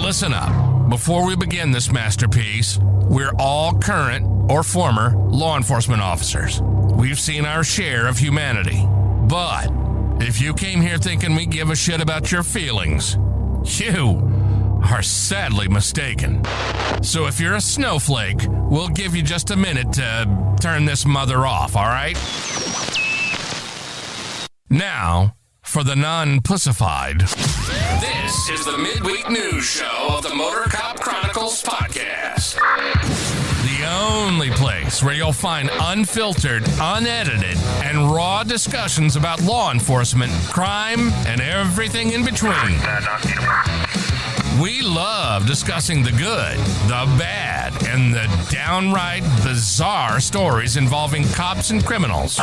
Listen up. Before we begin this masterpiece, we're all current or former law enforcement officers. We've seen our share of humanity. But if you came here thinking we give a shit about your feelings, you are sadly mistaken. So if you're a snowflake, we'll give you just a minute to turn this mother off, all right? Now, for the non-pussified. This is the midweek news show of the MOTORCOP Chronicles podcast. The only place where you'll find unfiltered, unedited, and raw discussions about law enforcement, crime, and everything in between. We love discussing the good, the bad, and the downright bizarre stories involving cops and criminals.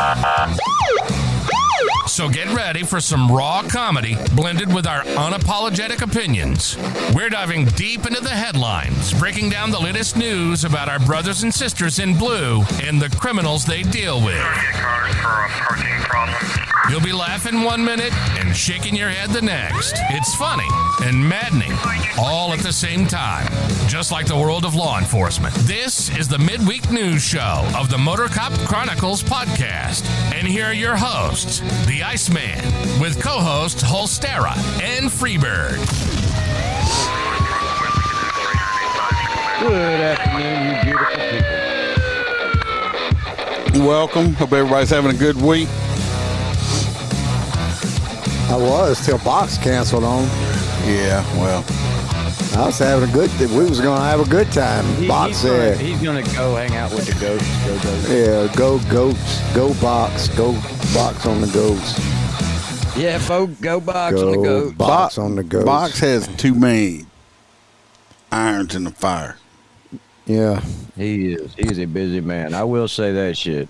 So get ready for some raw comedy blended with our unapologetic opinions. We're diving deep into the headlines, breaking down the latest news about our brothers and sisters in blue and the criminals they deal with. You'll be laughing 1 minute and shaking your head the next. It's funny and maddening all at the same time, just like the world of law enforcement. This is the midweek news show of the MOTORCOP Chronicles podcast. And here are your hosts, the Iceman, with co-hosts Holstera and Freebird. Good afternoon, you beautiful people. Welcome. Hope everybody's having a good week. I was till Box canceled on. Yeah, well, I was having a good. We was gonna have a good time. Box said he's gonna go hang out with the goats. Yeah, go goats, go Box on the goats. Yeah, folk, go Box on the goats. Box on the goats. Box has too many irons in the fire. Yeah, he is. He's a busy man. I will say that shit.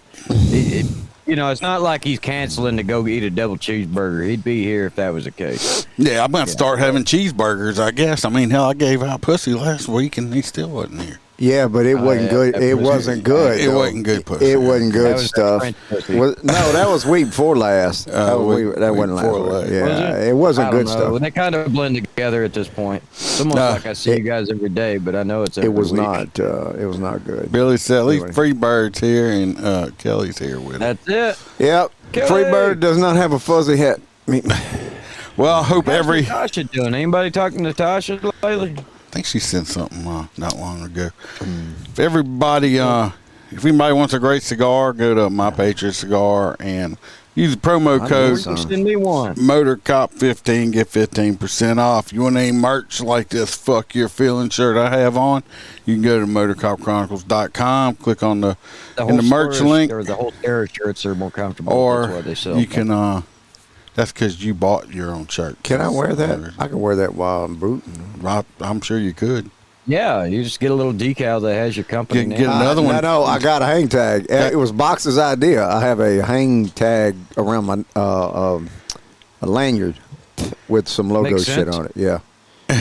You know, it's not like he's canceling to go eat a double cheeseburger. He'd be here if that was the case. Yeah, I'm going to start having cheeseburgers, I guess. I mean, hell, I gave out pussy last week, and he still wasn't here. yeah, but it wasn't good. It wasn't good. It wasn't good pussy. It wasn't That good was stuff. French pussy. No, that was week before last. That week wasn't before last. last. Yeah, Was it wasn't I don't good know. stuff. They kind of blend together at this point. It's almost like I see you guys every day, but I know it's every It was week. not. It was not good. Billy said, at least Anyway. Freebird's here, and Kelly's here with us. That's it. Yep. Kelly! Freebird does not have a fuzzy hat. Well, I hope How's Natasha doing? Anybody talking to Natasha lately? I think she sent something not long ago. If everybody, if anybody wants a great cigar, go to My Patriot Cigar and use the promo code Send me one. MOTORCOP15, get 15% off. You want any merch like this Fuck Your Feeling shirt I have on, you can go to MotorCopChronicles.com, click on the merch link. Or the whole Terror shirts are more comfortable. Or That's why they sell you them. can, that's because you bought your own shirt. Can I wear that? I can wear that while I'm booting. I'm sure you could. Yeah, you just get a little decal that has your company Get name. another one. No, I got a hang tag. It was Box's idea. I have a hang tag around my a lanyard with some logo Makes shit sense. on it. Yeah.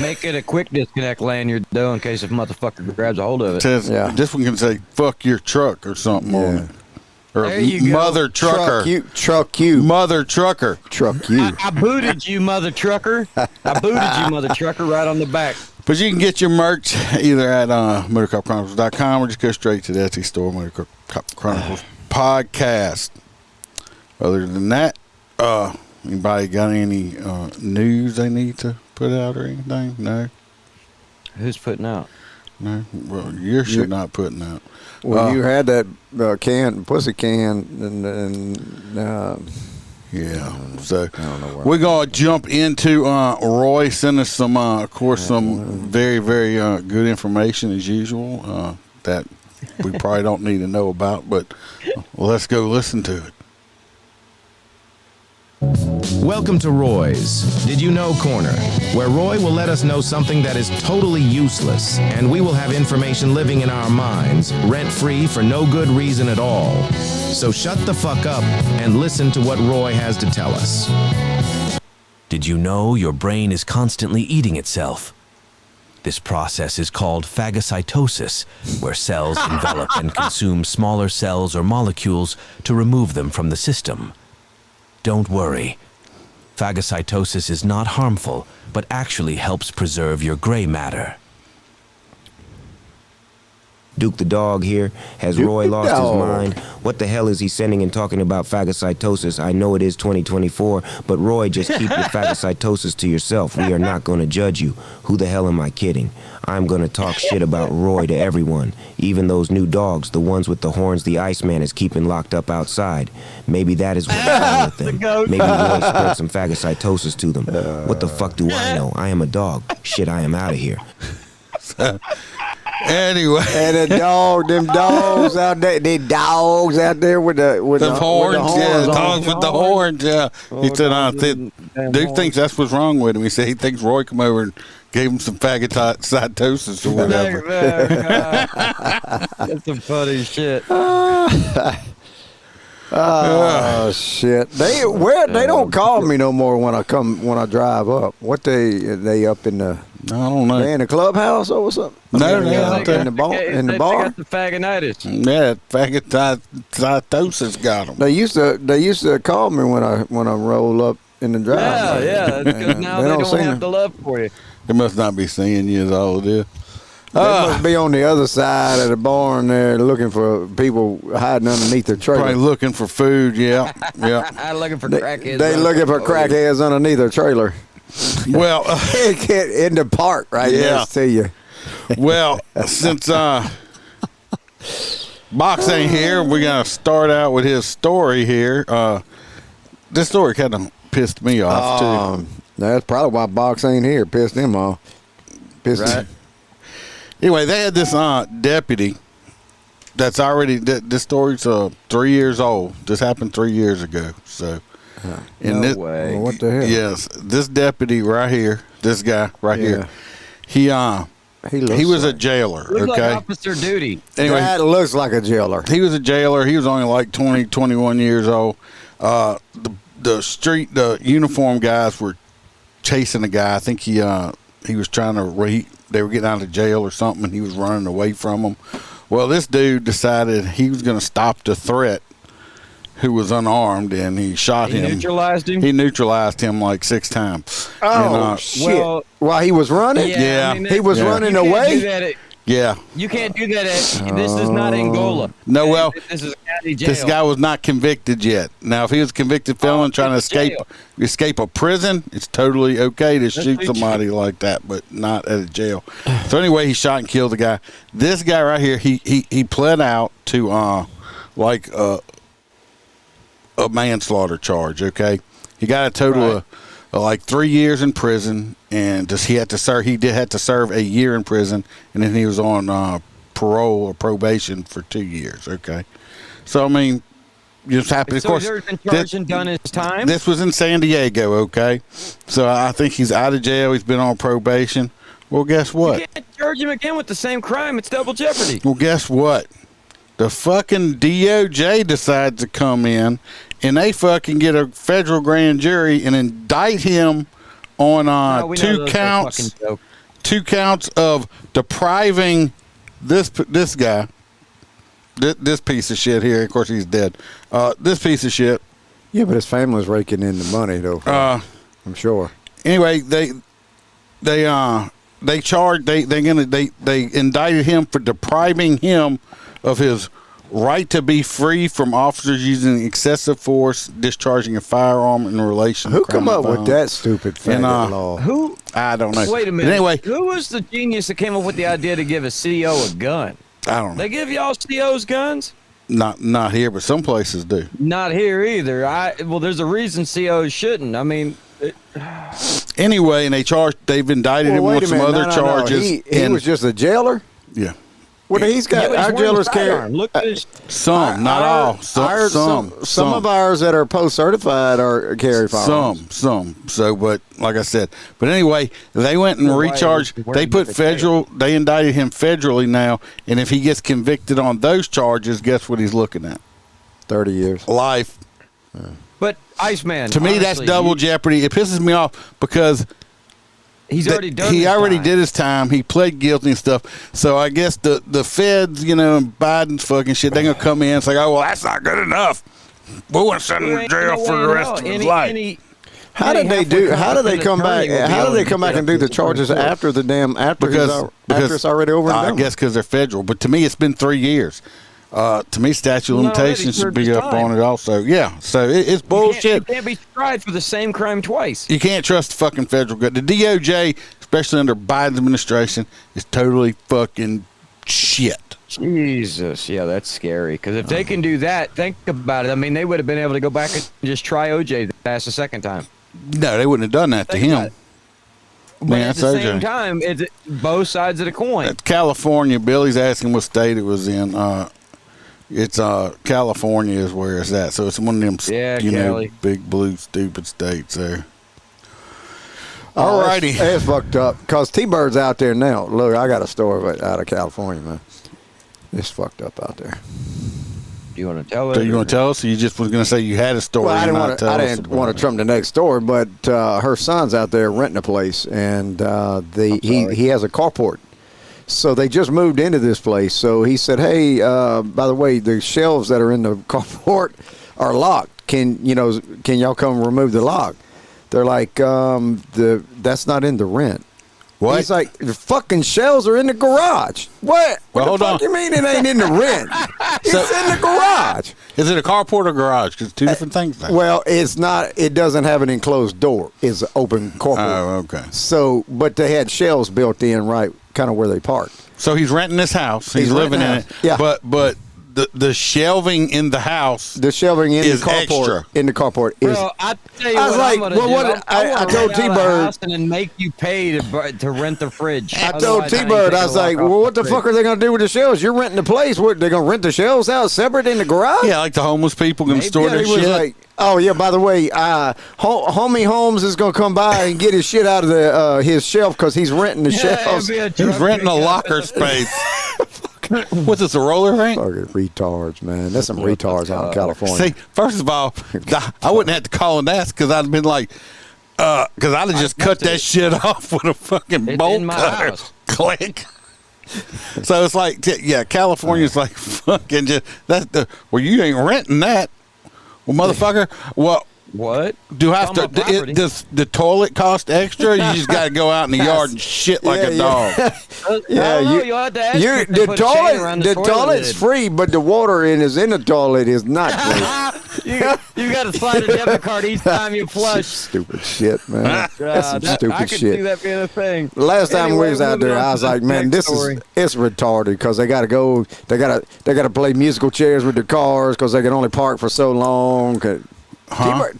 Make it a quick disconnect lanyard, though, in case if motherfucker grabs a hold of it. Says, Yeah. This one can say "fuck your truck" or something on Yeah. it, or There you go. mother trucker, Truck you. mother trucker. Truck you. I booted you, mother trucker. I booted you, mother trucker, right on the back. But you can get your merch either at MotorCopChronicles.com or just go straight to the Etsy store, MotorCop Chronicles Podcast. Other than that, anybody got any news they need to put out or anything? No? Who's putting out? No? Well, you're sure not putting out. Well, you had that pussy can, and Yeah, so I don't know where we're going to jump into Roy sent us some, of course, some very, very good information as usual that we probably don't need to know about, but let's go listen to it. Welcome to Roy's Did You Know Corner, where Roy will let us know something that is totally useless, and we will have information living in our minds, rent-free for no good reason at all. So shut the fuck up and listen to what Roy has to tell us. Did you know your brain is constantly eating itself? This process is called phagocytosis, where cells envelop and consume smaller cells or molecules to remove them from the system. Don't worry. Phagocytosis is not harmful, but actually helps preserve your gray matter. Duke the dog here. Has Duke Roy the lost his dog. mind? What the hell is he sending and talking about phagocytosis? I know it is 2024, but Roy, just keep your phagocytosis to yourself. We are not going to judge you. Who the hell am I kidding? I'm going to talk shit about Roy to everyone, even those new dogs, the ones with the horns the Iceman is keeping locked up outside. Maybe that is what's wrong with them. Maybe Roy spread some phagocytosis to them. What the fuck do I know? I am a dog. Shit, I am out of here. Anyway, And them dogs out there, with the horns, on. dogs with the horns, yeah. He said, Duke thinks that's what's wrong with him. He said he thinks Roy come over and gave him some phagocytosis or whatever. That's some funny shit. Oh shit! They don't call me no more when I drive up. What they up in the? I don't know. They in the clubhouse or something? No, they're out out there there. in the bar. In the They bar. got the faginitis. Yeah, phagocytosis got him. They used to call me when I roll up in the drive. Yeah. That's because now they don't see have me. the love for you. They must not be seeing you, is all it is. They must be on the other side of the barn there looking for people hiding underneath their trailer. Probably looking for food, yeah. I'm looking for They crackheads. looking for crackheads underneath their trailer. Well, In the park right Yeah. next to you. well, since Box ain't here, we're going to start out with his story here. This story kind of pissed me off, too. That's probably why Box ain't here. Pissed him off. Right. Anyway, they had this deputy that's already, this story's 3 years old. This happened 3 years ago. So, No way. Well, what the hell? yes, this deputy right here, this guy right here, he was a jailer, Looks okay? like officer duty. Anyway, That looks like a jailer. he was a jailer. He was only like 20, 21 years old. The uniform guys were chasing a guy. I think he was trying to they were getting out of jail or something, and he was running away from them. Well, this dude decided he was going to stop the threat, who was unarmed, and he shot him. Neutralized him. He neutralized him like 6 times. And, shit. well- While he was running? Yeah. He was Yeah. running You can't away? do that at- yeah. You can't do that. This is not Angola. No, well, This is a county jail. this guy was not convicted yet. Now, if he was a convicted felon trying to it's jail. escape a prison, it's totally okay to shoot be somebody like that, but not at a jail. So anyway, he shot and killed the guy. This guy right here, he pled out to a manslaughter charge. Okay, he got a total of like 3 years in prison, and he did have to serve a year in prison, and then he was on parole or probation for 2 years. Okay, so I mean, just happened. So of course, he's already been charged and done his time? This was in San Diego. Okay, so I think he's out of jail. He's been on probation. Well, guess what? You can't charge him again with the same crime. It's double jeopardy. Well, guess what? The fucking DOJ decides to come in, and they fucking get a federal grand jury and indict him on No, we know 2 those are counts. fucking joke. 2 counts of depriving this guy, this piece of shit here. Of course, he's dead. This piece of shit. Yeah, but his family's raking in the money, though. I'm sure. Anyway, they indicted him for depriving him of his right to be free from officers using excessive force, discharging a firearm in relation to Who crime come of up with violence. that stupid faggot law? Who? I don't know. Wait a But minute. anyway, Who was the genius that came up with the idea to give a CO a gun? I don't know. They give y'all COs guns? Not here, but some places do. Not here either. Well, there's a reason COs shouldn't. I mean, Anyway, and they've indicted him Well, wait with a some minute. other No. charges. He and was just a jailer? yeah, Well, he's got yeah, but he's our wearing a jailers carry. sidearm. Look at his. some, not all. Some of ours that are post certified are carry firearms. Some. So, but like I said, but anyway, they went and Well, why recharged. is he They put wearing They indicted him federally now, and if he gets convicted on those charges, guess what he's looking at? 30 years. Life. But Iceman. To me, that's honestly, double jeopardy. It pisses me off because He's already done. he his already time. did his time. He pled guilty and stuff. So I guess the feds, and Biden's fucking shit, they're gonna come in and say, "Oh, well, that's not good enough. We want to send him to jail for the rest of his life." How did they do? How did they come back? How did they come back and do the charges after the damn after it's already over? And done? I guess because they're federal. But to me, it's been 3 years. To me, statute of limitations should be up on it also. Yeah, so it's bullshit. You can't be tried for the same crime twice. You can't trust the fucking federal government. The DOJ, especially under Biden's administration, is totally fucking shit. Jesus, yeah, that's scary. Because if they can do that, think about it. I mean, they would have been able to go back and just try OJ pass the second time. No, they wouldn't have done that to him. But at the same time, it's both sides of the coin. It's California. Billy's asking what state it was in. It's California is where it's at. So it's one of them, big blue stupid states there. Alrighty, it's fucked up. Cause T-Bird's out there now. Look, I got a story out of California, man. It's fucked up out there. Do you want to tell us? Do you want to tell us? Or you just was going to say you had a story? Well, I didn't want to trump the next story, but her son's out there renting a place, and he has a carport. So they just moved into this place. So he said, "Hey, by the way, the shelves that are in the carport are locked. Can y'all come remove the lock?" They're like, "That's not in the rent." What? He's like, "The fucking shelves are in the garage." What? Well, what the fuck you mean it ain't in the rent? It's in the garage. Is it a carport or garage? Because two different things. Well, it's not. It doesn't have an enclosed door. It's an open carport. Oh, okay. So, but they had shelves built in right, kind of where they park. So he's renting this house. He's living in it. Yeah. But the shelving in the house. The shelving in the carport. Extra. In the carport is. Bro, I tell you I was what like, I'm gonna do. what? I told T-Bird and then make you pay to rent the fridge. I told T-Bird, I was like, well, what the fuck are they going to do with the shelves? You're renting the place. What, they going to rent the shelves out separate in the garage? Yeah, like the homeless people going to store their he was shit. Like, oh, yeah, by the way, Homie Holmes is going to come by and get his shit out of his shelf because he's renting the shelves. He's renting a locker space. What's this, a roller rink? Fucking retards, man. That's some retards out in California. See, first of all, I wouldn't have to call and ask because I'd have been like, because I'd have just cut that shit off with a fucking bolt cutter. House. Click. So it's like, yeah, California's like fucking just, well, you ain't renting that. Well, motherfucker, well, what? Do I have to? Does the toilet cost extra? You just got to go out in the yard and shit like a dog. You'll have to ask the toilet's free, but the water in the toilet is not free. you got to slide a debit card each time you flush. Stupid shit, man. That's some stupid I shit. could see that being a thing. Last time we was out there, I was like, man, it's retarded because they got to go. They got to play musical chairs with their cars because they can only park for so long.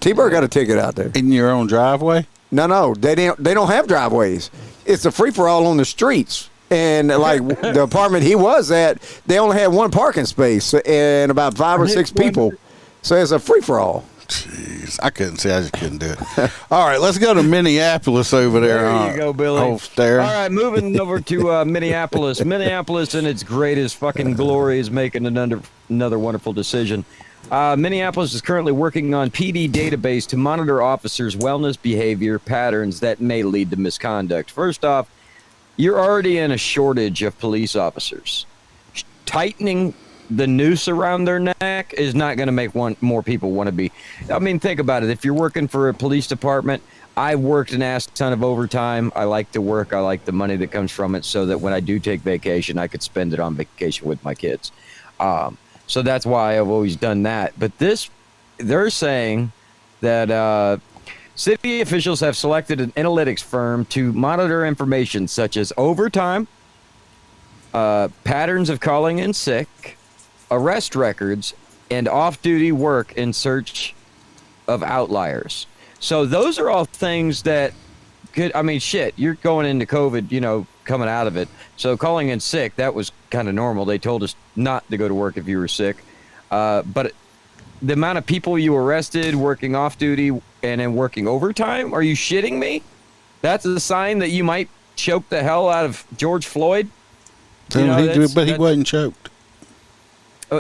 T-Bird got a ticket out there. In your own driveway? No, they don't have driveways. It's a free for all on the streets. And like the apartment he was at, they only had one parking space and about 5 or 6 people. So it's a free for all. Jeez, I just couldn't do it. All right, let's go to Minneapolis over there. There you go, Billy. All right, moving over to Minneapolis. Minneapolis, in its greatest fucking glory, is making another wonderful decision. Minneapolis is currently working on PD database to monitor officers' wellness behavior patterns that may lead to misconduct. First off, you're already in a shortage of police officers. Tightening the noose around their neck is not going to make more people want to be. I mean, think about it. If you're working for a police department, I worked an ass ton of overtime. I like to work. I like the money that comes from it so that when I do take vacation, I could spend it on vacation with my kids. So that's why I've always done that. But they're saying that city officials have selected an analytics firm to monitor information such as overtime, patterns of calling in sick, arrest records, and off-duty work in search of outliers. So those are all things that could, I mean, shit, you're going into COVID, coming out of it. So calling in sick, that was kind of normal. They told us not to go to work if you were sick. But the amount of people you arrested working off duty and then working overtime, are you shitting me? That's a sign that you might choke the hell out of George Floyd. But he wasn't choked.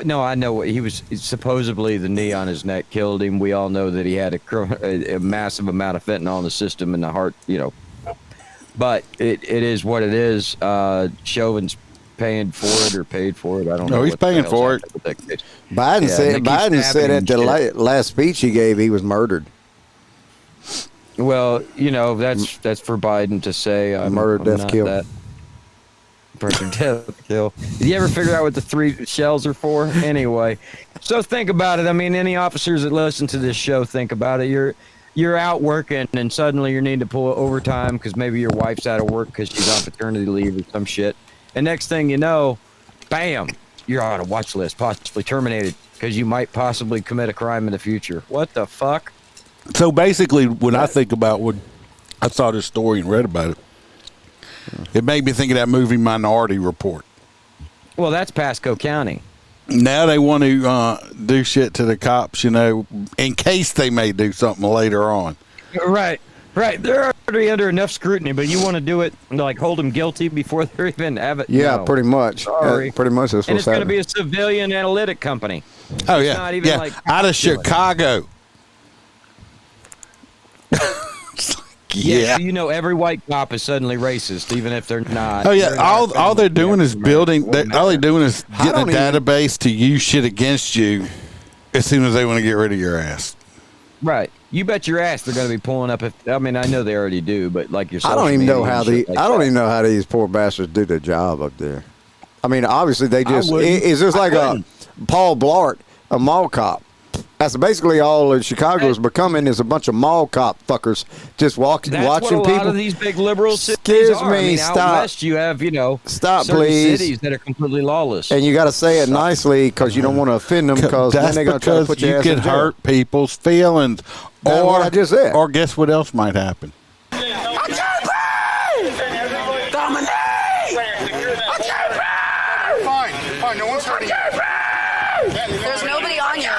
No, I know. He was supposedly the knee on his neck killed him. We all know that he had a massive amount of fentanyl in the system and the heart, But it is what it is. Chauvin's paying for it or paid for it. I don't know. No, he's paying for it. Biden said at the last speech he gave he was murdered. Well, that's for Biden to say. Murder, death, not kill. That. Murder, death, kill. Did you ever figure out what the 3 shells are for? Anyway, so think about it. I mean, any officers that listen to this show, think about it. You're out working, and suddenly you need to pull overtime because maybe your wife's out of work because she's on paternity leave or some shit. And next thing you know, bam, you're on a watch list, possibly terminated because you might possibly commit a crime in the future. What the fuck? So basically, when I think about when I saw this story and read about it, it made me think of that movie Minority Report. Well, that's Pasco County. Now they want to do shit to the cops, in case they may do something later on. Right. They're already under enough scrutiny, but you want to do it and hold them guilty before they're even have it. Yeah, no. pretty much. Sorry. Pretty much that's and what's it's going to happening. be a civilian analytic company. Oh, It's yeah. not even Out of Chicago. Yeah. So every white cop is suddenly racist, even if they're not. Oh yeah, all they're doing is building. All they're doing is getting a database to use shit against you as soon as they want to get rid of your ass. Right. You bet your ass they're going to be pulling up. I know they already do, but like your. I don't even know how even know how these poor bastards do their job up there. I mean, obviously they just. It's just like a Paul Blart, a mall cop. That's basically all Chicago is becoming is a bunch of mall cop fuckers just watching what people. A lot of these big liberal cities Excuse are. me, Out stop. west you have, Stop, certain please. cities that are completely lawless. And you got to say it nicely because you don't want to offend them because then they're going to try to put your ass in can jail. hurt people's feelings. That's what I just said. Or guess what else might happen? Fine, no one's hurting you. There's nobody on you.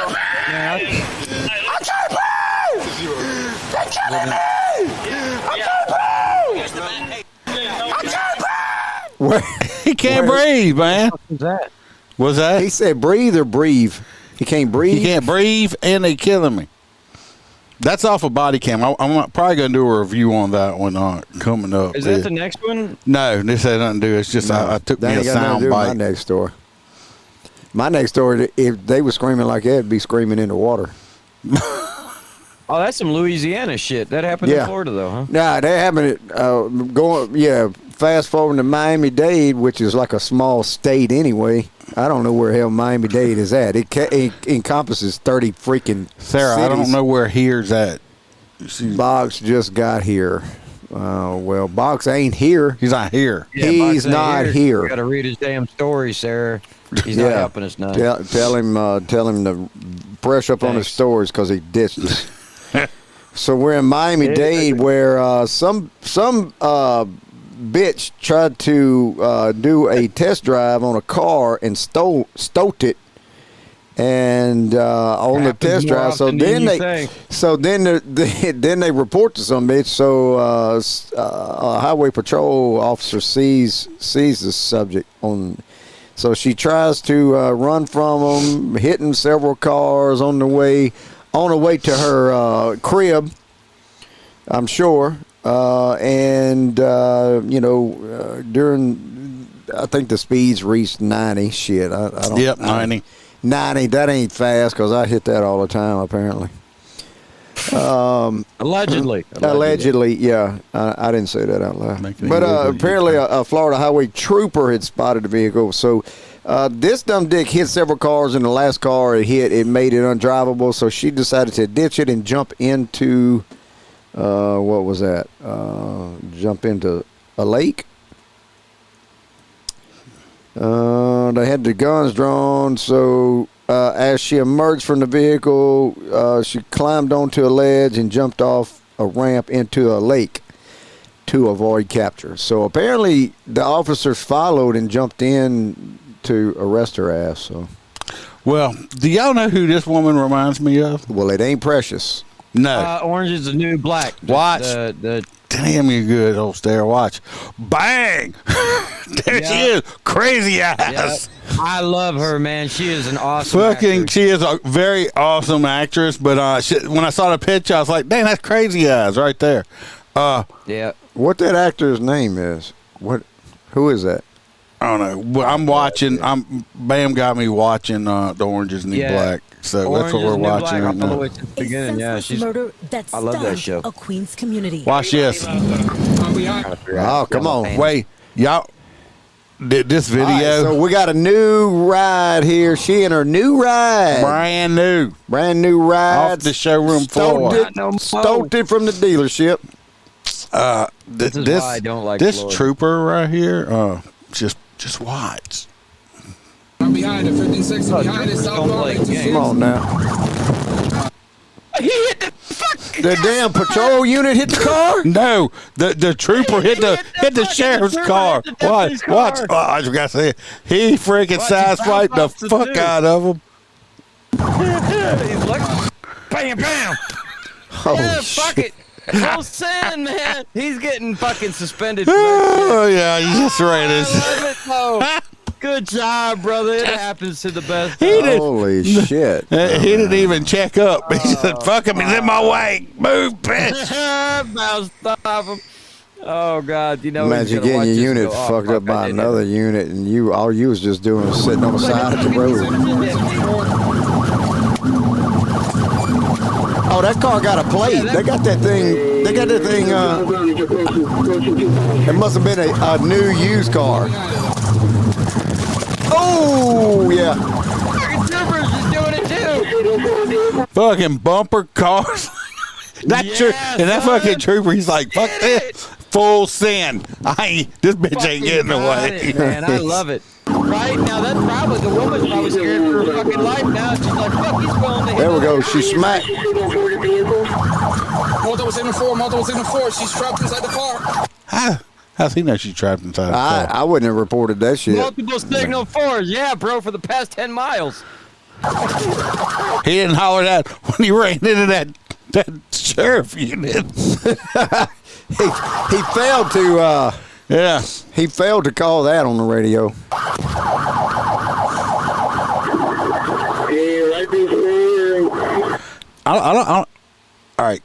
He can't breathe, man. What was that? What's that? He said breathe or breathe. He can't breathe. He can't breathe, and they killing me. That's off of body cam. I'm probably going to do a review on that one coming up. Is that the next one? No, this had nothing to do. It's just I took me a sound bite. My next story. My next story, if they were screaming like that, it'd be screaming in the water. Oh, that's some Louisiana shit. That happened in Florida, though, huh? Nah, they happened fast forward to Miami-Dade, which is like a small state anyway. I don't know where hell Miami-Dade is at. It encompasses 30 freaking Sarah, cities. I don't know where here's at. Box just got here. Well, Box ain't here. He's not here. Yeah, He's not here. You got to read his damn story, Sarah. He's not helping us none. Tell him to brush up on his stories because he ditched us. So we're in Miami-Dade where some bitch tried to do a test drive on a car and stole it. And on the test drive, so then they report to some bitch. So a highway patrol officer sees the subject on. So she tries to run from them, hitting several cars on the way to her crib. I'm sure, during I think the speeds reached 90. Shit, I don't. Yep, 90. 90, that ain't fast because I hit that all the time, apparently. Allegedly, yeah. I didn't say that out loud. But apparently a Florida highway trooper had spotted the vehicle. So this dumb dick hit several cars, and the last car it made it undrivable. So she decided to ditch it and jump into, what was that? Jump into a lake. They had the guns drawn, so as she emerged from the vehicle, she climbed onto a ledge and jumped off a ramp into a lake to avoid capture. So apparently the officers followed and jumped in to arrest her ass. So, well, do y'all know who this woman reminds me of? Well, it ain't Precious. No. Orange is the New Black. Watch. The Damn, you good, old stare. Watch. Bang! There she is. Crazy ass. Yeah. I love her, man. She is an awesome actress. She is a very awesome actress, but when I saw the picture, I was like, dang, that's Crazy Eyes right there. Yeah. What that actor's name is? Who is that? I don't know. Well, I'm watching. Bam got me watching the Orange Is the New Black. So Orange that's what Is we're the New watching Black, right all the now. way to the beginning. Yeah, she's. murder that I love that stunned show. a Queens community. Watch this. Oh, come on. Wait, y'all. This video. All right, so we got a new ride here. She and her new ride. Brand new. Brand new ride. Off the showroom floor. Stoked it from the dealership. This is why I don't like this Florida. trooper right here. Just watch. I'm behind it, 56 behind it, southbound. Come on now. He hit the fuck. The damn patrol unit hit the car? No, the trooper hit the sheriff's car. Watch. Oh, I just gotta say, he freaking sideswiped the fuck out of him. He's like, bam, bam. Holy Fuck shit. it. Full send, man. He's getting fucking suspended. For that Oh yeah, you just right. shit. I love it, though. Good job, brother. It happens to the best. Holy shit. He didn't even check up. He said, "Fuck him, he's in my way. Move, bitch." About stop him. Oh God, you know. Imagine getting your unit fucked up by another unit, and all you was just doing was sitting on the side of the road. Oh, that car got a plate. They got that thing. They got that thing. It must have been a new used car. Oh yeah. Fucking troopers is doing it too. Fucking bumper cars. That and that fucking trooper, he's like, "Fuck this, full send. This bitch ain't getting away." Man, I love it. Right now, that's probably the woman's probably scared for her fucking life now. She's like, "Fuck, he's going to hit." There we go. She smacked. Motor was in the 4. She's trapped inside the car. How's he know she's trapped inside the car? I wouldn't have reported that shit. Multiple signal 4s. Yeah, bro, for the past 10 miles. He didn't holler that when he ran into that sheriff unit. He failed to. Yeah. He failed to call that on the radio. I don't. All right.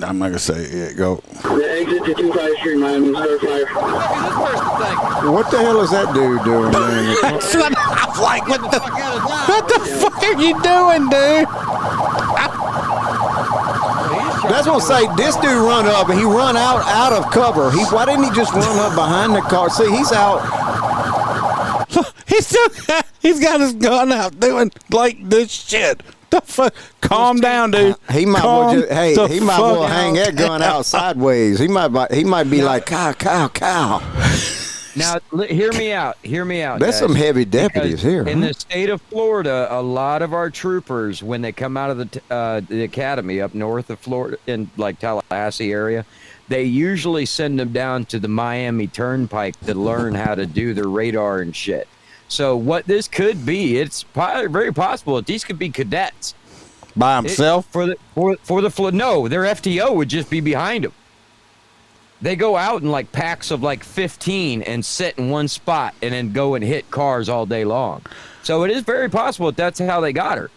I'm not gonna say it. Go. The exit to 25 Street, Miami, 5. What the hell is that dude doing, man? That's what I'm like. What the fuck are you doing, dude? That's what I'm saying. This dude run up and he run out of cover. Why didn't he just run up behind the car? See, he's out. He's got his gun out doing like this shit. The fuck? Calm down, dude. He might well hang that gun out sideways. He might be like cow. Now, hear me out. There's guys. some heavy deputies Because here. in the state of Florida, a lot of our troopers, when they come out of the academy up north of Florida, in like Tallahassee area, they usually send them down to the Miami Turnpike to learn how to do their radar and shit. So what this could be, it's very possible that these could be cadets By himself? No, their FTO would just be behind them. They go out in like packs of like 15 and sit in one spot and then go and hit cars all day long. So it is very possible that's how they got her.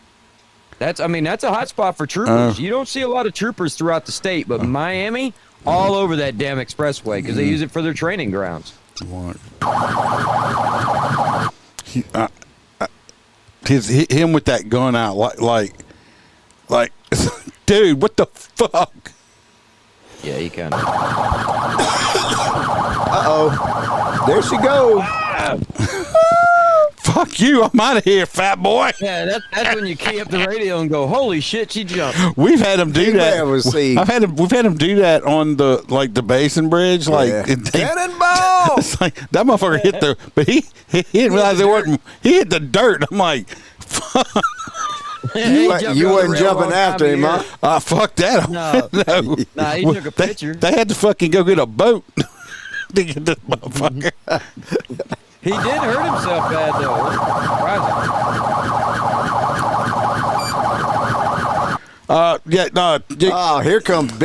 That's a hot spot for troopers. You don't see a lot of troopers throughout the state, but Miami, all over that damn expressway because they use it for their training grounds. Him with that gun out, like, dude, what the fuck? Yeah, he kind of. Uh-oh. There she goes. Fuck you, I'm out of here, fat boy. Yeah, that's when you key up the radio and go, holy shit, she jumped. We've had him do that. We've had him do that on the Basin Bridge, like cannonball. It's like that motherfucker hit but he didn't realize it wasn't. He hit the dirt. I'm like, fuck. You wasn't jumping after him, huh? Fuck that. No, he took a picture. They had to fucking go get a boat to get this motherfucker. He did hurt himself bad though. Oh, here comes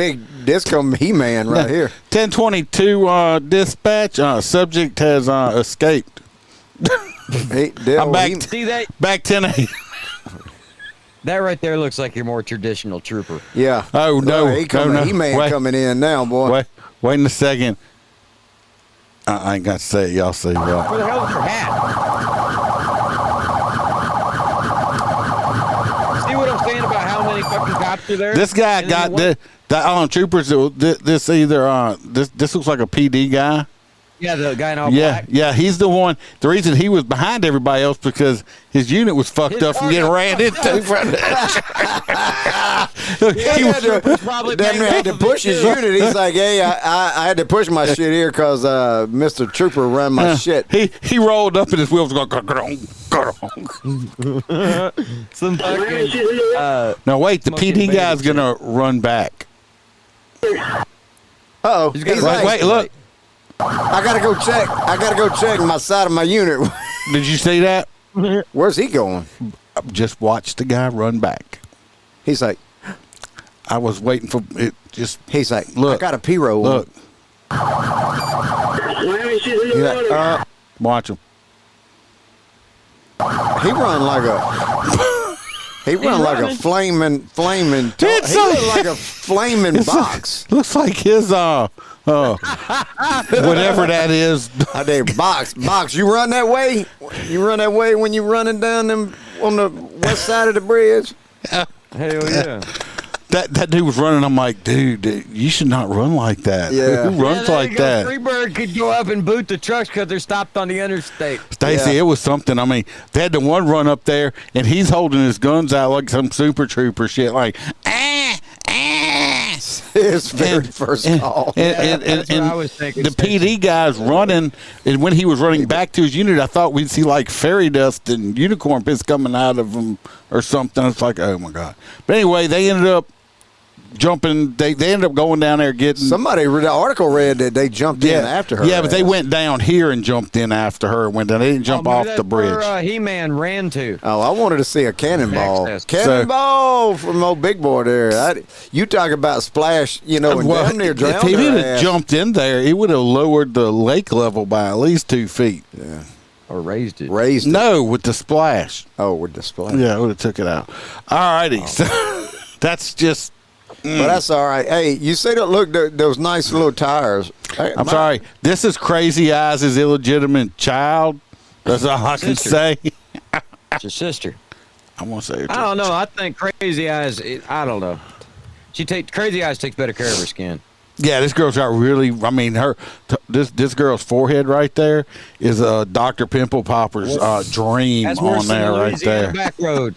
this come He-Man right here. 1022 dispatch. Subject has escaped. I'm back. See that? Back 10-8. That right there looks like your more traditional trooper. Yeah. Oh, no. He-Man Wait. coming in now, boy. Wait in a second. 1022 dispatch. Subject has escaped. He-Man coming in now, boy. Wait. 10-8. 1022 dispatch. Subject has escaped. I ain't got to say it. Y'all see. Where the hell is your hat? See what I'm saying about how many fucking cops are there? This guy got the troopers. This either this looks like a PD guy. Yeah, the guy in all black. Yeah, he's the one. The reason he was behind everybody else because his unit was fucked up from getting ran into. He had to push his unit. He's like, hey, I had to push my shit here because Mr. Trooper ran my shit. He rolled up and his wheels going. Some fucking. No, wait. The PD guy's gonna run back. Uh-oh. Wait, look. I gotta go check my side of my unit. Did you see that? Where's he going? Just watch the guy run back. He's like, I was waiting for it. He's like, look, I got a P-roll. Look. Watch him. He run like a flaming. He run like a flaming box. Looks like his whatever that is. I did box. You run that way? You run that way when you running down them on the west side of the bridge? Hell yeah. That dude was running. I'm like, dude, you should not run like that. Yeah. Who runs like that? Freebird could go up and boot the trucks because they're stopped on the interstate. Stacy, It was something. I mean, they had the one run up there, and he's holding his guns out like some super trooper shit, like, His very first call. And I was thinking, the PD guy's running, and when he was running back to his unit, I thought we'd see like fairy dust and unicorn piss coming out of him or something. It's like, oh my God. But anyway, they ended up jumping. They ended up going down there getting. Somebody read the article read that they jumped in after her. Yeah, but they went down here and jumped in after her. Went down. They didn't jump off the bridge. Where He-Man ran to. Oh, I wanted to see a cannonball. Cannonball from old big boy there. You talk about splash, and damn near drowned if he her would have ass. jumped in there, it would have lowered the lake level by at least 2 feet. Yeah. Or raised it. No, with the splash. Oh, with the splash. Yeah, it would have took it out. All righty. So that's just. But that's all right. Hey, you say that? Look, those nice little tires. I'm sorry. This is Crazy Eyes' illegitimate child. That's all I can say. It's your sister. I want to say. I don't know. I think Crazy Eyes. I don't know. Crazy Eyes takes better care of her skin. Yeah, this girl's got really. I mean, this girl's forehead right there is Dr. Pimple Popper's dream on there right there. Back road.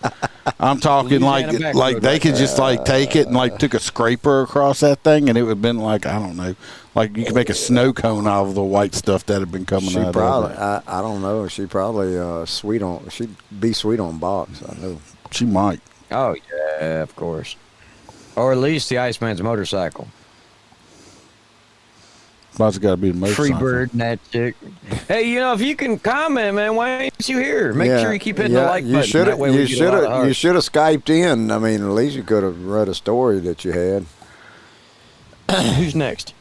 I'm talking like they could just like take it and like took a scraper across that thing and it would have been like, I don't know, like you could make a snow cone out of the white stuff that had been coming out of it. I don't know. She probably she'd be sweet on box. I know. She might. Oh yeah, of course. Or at least the Iceman's motorcycle. Mine's got to be the motorcycle. Freebird and that chick. Hey, if you can comment, man, why ain't you here? Make sure you keep hitting the like button. You should have Skyped in. I mean, at least you could have read a story that you had. Who's next?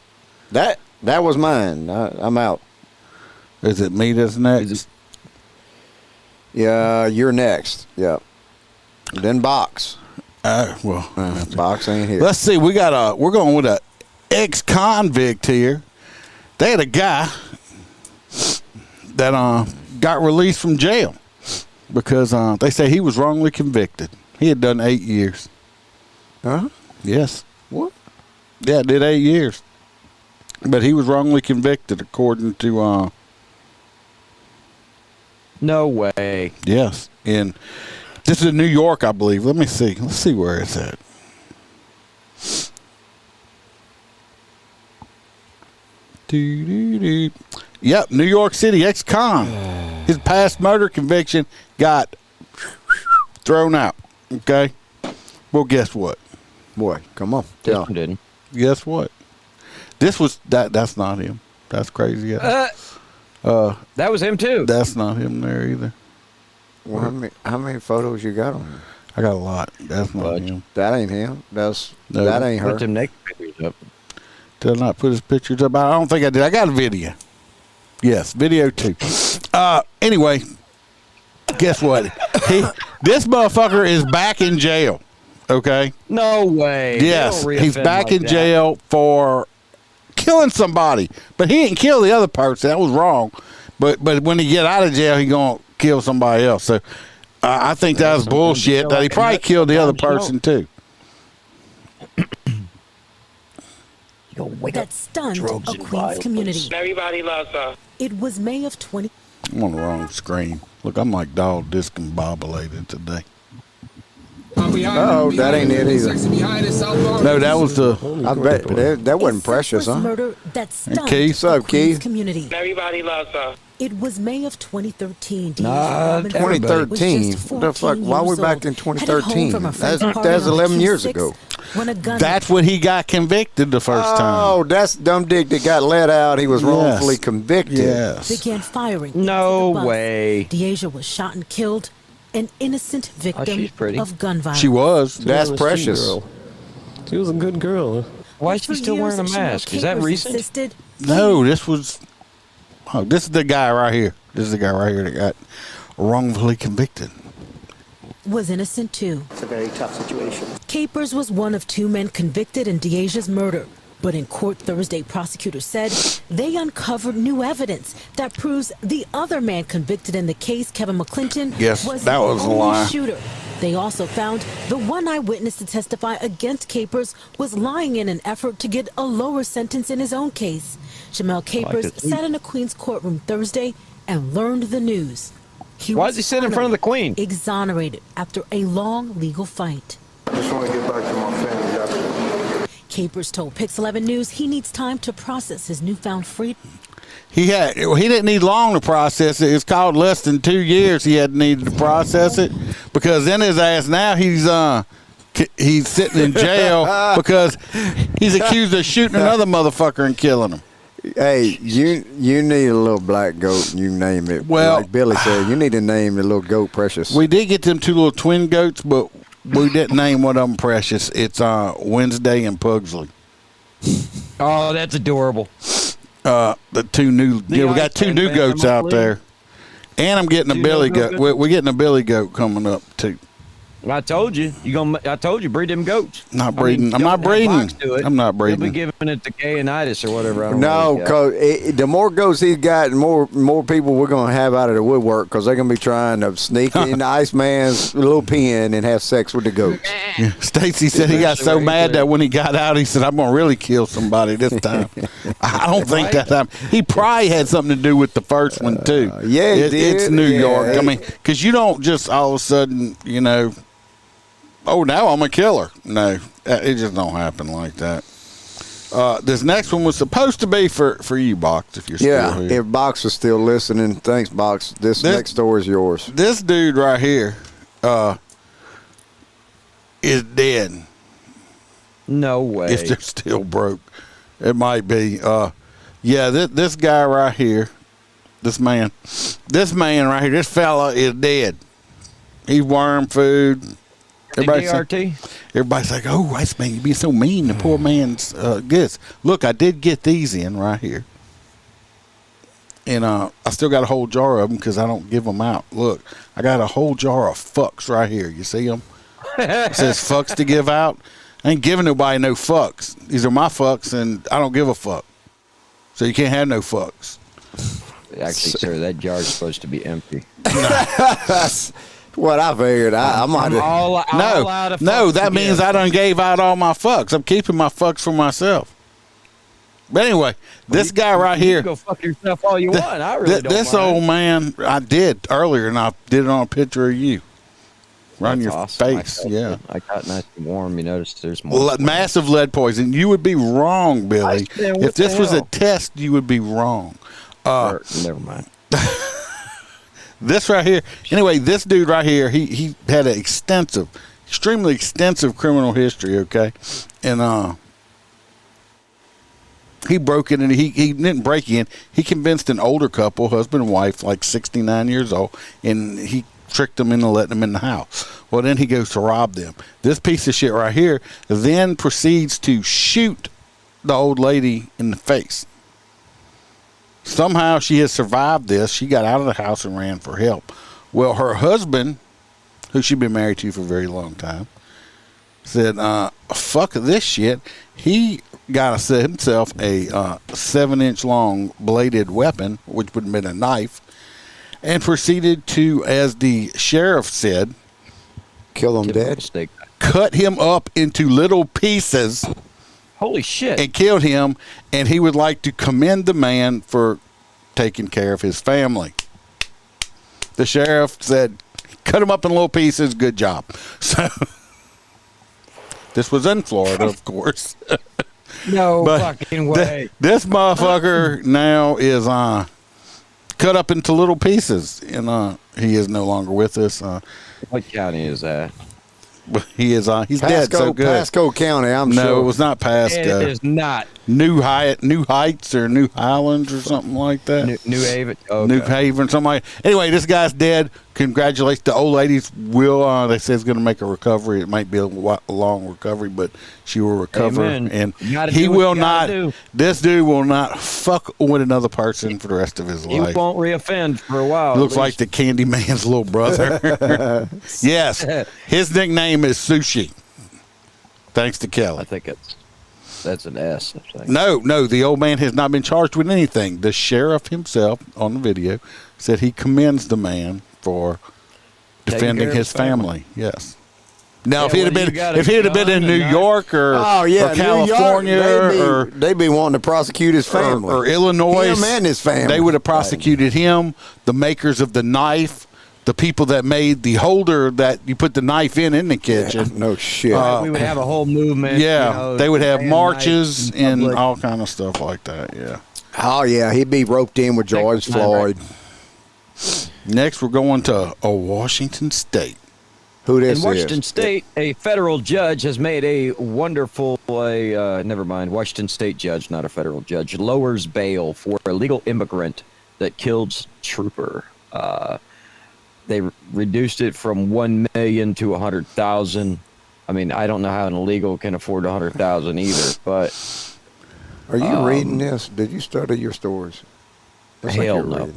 That was mine. I'm out. Is it me that's next? Yeah, you're next. Yep. Then Box. Box ain't here. Let's see. We're going with a ex-convict here. They had a guy that got released from jail because they say he was wrongly convicted. He had done 8 years. Huh? Yes. What? Yeah, did 8 years. But he was wrongly convicted according to... No way. Yes. And this is in New York, I believe. Let me see. Let's see where it's at. Yep, New York City, ex-con. His past murder conviction got thrown out. Okay? Well, guess what? Boy, come on. This one didn't. Guess what? This was... That's not him. That's Crazy. That was him, too. That's not him there either. Well, how many photos you got on him? I got a lot. That's not him. That ain't him. That ain't her. Put them naked pictures up. Did I not put his pictures up? I don't think I did. I got a video. Yes, video too. Anyway, guess what? This motherfucker is back in jail. Okay? No way. Yes, he's back in jail for killing somebody, but he didn't kill the other person. That was wrong. But when he get out of jail, he gonna kill somebody else. So I think that was bullshit. That he probably killed the other person too. That stunned a Queens community. Everybody loves her. It was May of 20. I'm on the wrong screen. Look, I'm like dog discombobulated today. Oh, that ain't it either. No, that was the. I bet that wasn't Precious, huh? Murder that stunned Keith? a What's up, Queens Keith? community. Everybody loves her. It was May of 2013. Nah, 2013. What the fuck? Why we back in 2013? That's 11 years ago. That's when he got convicted the first time. Oh, that's dumb dick that got let out. He was wrongfully convicted. Yes. Began firing. No into the bus. way. Deasia was shot and killed. An innocent victim she's pretty. of gun violence. She was. That's Precious. She was a good girl. Why is she still wearing a mask? Is that recent? No, this was. Oh, this is the guy right here. This is the guy right here that got wrongfully convicted. Was innocent too. It's a very tough situation. Capers was one of 2 men convicted in Deasia's murder. But in court Thursday, prosecutors said they uncovered new evidence that proves the other man convicted in the case, Kevin McClinton, Yes, was that was the a only lie. shooter. They also found the one eyewitness to testify against Capers was lying in an effort to get a lower sentence in his own case. Jamel Capers sat in a Queens courtroom Thursday and learned the news. Why does he sit in front of the Queen? Exonerated after a long legal fight. I just want to get back to my family. Capers told Pix 11 News he needs time to process his newfound freedom. He didn't need long to process it. It's called less than 2 years. He had needed to process it because in his ass now he's sitting in jail because he's accused of shooting another motherfucker and killing him. Hey, you need a little black goat, and you name it. Well, like Billy said, you need to name the little goat Precious. We did get them 2 little twin goats, but we didn't name one of them Precious. It's Wednesday and Pugsley. Oh, that's adorable. The 2 new. Yeah, we got 2 new goats out there, and I'm getting a billy goat. We're getting a billy goat coming up too. I told you. I told you, breed them goats. Not breeding. I'm not breeding. I'm not breeding. You'll be giving it to K-anitis or whatever. I don't No, know because the more goats he's got, the more people we're going to have out of the woodwork because they're going to be trying to sneak in the Iceman's little pen and have sex with the goats. Yeah. Stacy said he got so mad that when he got out, he said, I'm going to really kill somebody this time. I don't think that time. He probably had something to do with the first one, too. Yeah, it's New York. I mean, because you don't just all of a sudden, oh, now I'm a killer. No, it just don't happen like that. This next one was supposed to be for you, Box, if you're still here. If Box is still listening, thanks, Box. This next story is yours. This dude right here is dead. No way. If they're still broke. It might be. This guy right here, this man right here, this fella is dead. He's worm food. Everybody's like, oh, Iceman, you be so mean. The poor man's goods. Look, I did get these in right here. And I still got a whole jar of them because I don't give them out. Look, I got a whole jar of fucks right here. You see them? It says fucks to give out. I ain't giving nobody no fucks. These are my fucks, and I don't give a fuck. So you can't have no fucks. Actually, sir, that jar's supposed to be empty. That's what I figured. I'm all out of fucks that means I done gave out all my fucks. I'm keeping my fucks for myself. But anyway, this guy right here. You go fuck yourself all you want. I really don't This mind. old man, I did earlier, and I did it on a picture of you. Right on your awesome. face, yeah. I got nice and warm. You notice there's more. Massive lead poison. You would be wrong, Billy. If this was a test, you would be wrong. Never mind. This right here. Anyway, this dude right here, he had an extremely extensive criminal history, okay? And he broke in, and he didn't break in. He convinced an older couple, husband and wife, like 69 years old, and he tricked them into letting them in the house. Well, then he goes to rob them. This piece of shit right here then proceeds to shoot the old lady in the face. Somehow she has survived this. She got out of the house and ran for help. Well, her husband, who she'd been married to for a very long time, said, fuck this shit. He got himself a 7-inch long bladed weapon, which would have been a knife, and proceeded to, as the sheriff said, kill him dead. Cut him up into little pieces. Holy shit. And killed him, and he would like to commend the man for taking care of his family. The sheriff said, cut him up in little pieces, good job. So, this was in Florida, of course. No fucking way. This motherfucker now is cut up into little pieces, and he is no longer with us. What county is that? He is he's dead. So good. Pasco County, I'm sure. No, it was not Pasco. It is not. New Heights or New Highlands or something like that. New Haven. Okay. New Haven, something like that. Anyway, this guy's dead. Congratulations. The old lady's will, they say, is going to make a recovery. It might be a long recovery, but she will recover. Amen. And he will not, this dude will not fuck with another person for the rest of his life. He won't reoffend for a while. Looks like the Candyman's little brother. Yes. His nickname is Sushi. Thanks to Kelly. I think that's an S. I think. No, the old man has not been charged with anything. The sheriff himself on the video said he commends the man for defending his family. Yes. Now, if he'd have been in New York or California they'd be wanting to prosecute his family or Illinois, him and his family. They would have prosecuted him, the makers of the knife, the people that made the holder that you put the knife in the kitchen. Yeah, no shit. We would have a whole movement. Yeah, they would have marches and all kind of stuff like that. Yeah. Oh yeah, he'd be roped in with George Floyd. Next, we're going to Washington State. Who this is? In Washington State, a federal judge has made a wonderful, Washington State judge, not a federal judge, lowers bail for a illegal immigrant that killed trooper. They reduced it from $1 million to $100,000. I mean, I don't know how an illegal can afford $100,000 either, but... Are you reading this? Did you study your stories? Hell no.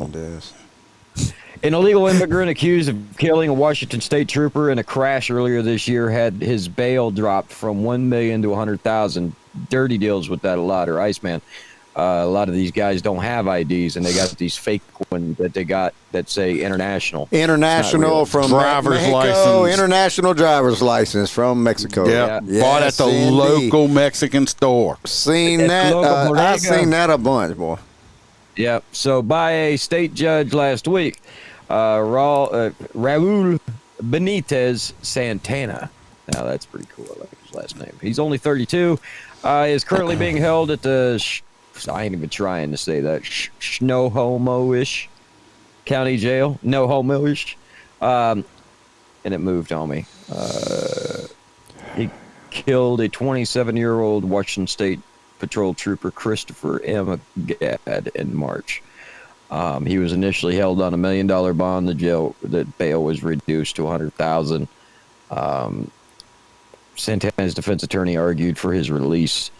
An illegal immigrant accused of killing a Washington State trooper in a crash earlier this year had his bail dropped from $1 million to $100,000. Dirty deals with that a lot, or Iceman. A lot of these guys don't have IDs, and they got these fake ones that they got that say international. International from driver's Mexico, license. International driver's license from Mexico. Yeah, bought at the local Mexican store. Seen that? I've seen that a bunch, boy. Yep. So by a state judge last week, Raul Benitez Santana. Now that's pretty cool. I like his last name. He's only 32. Is currently being held at the. I ain't even trying to say that. Snohomish County Jail. No homo-ish. And it moved on me. He killed a 27-year-old Washington State Patrol Trooper Christopher M. Gadd in March. He was initially held on $1 million bond. The bail was reduced to $100,000. Santana's defense attorney argued for his release,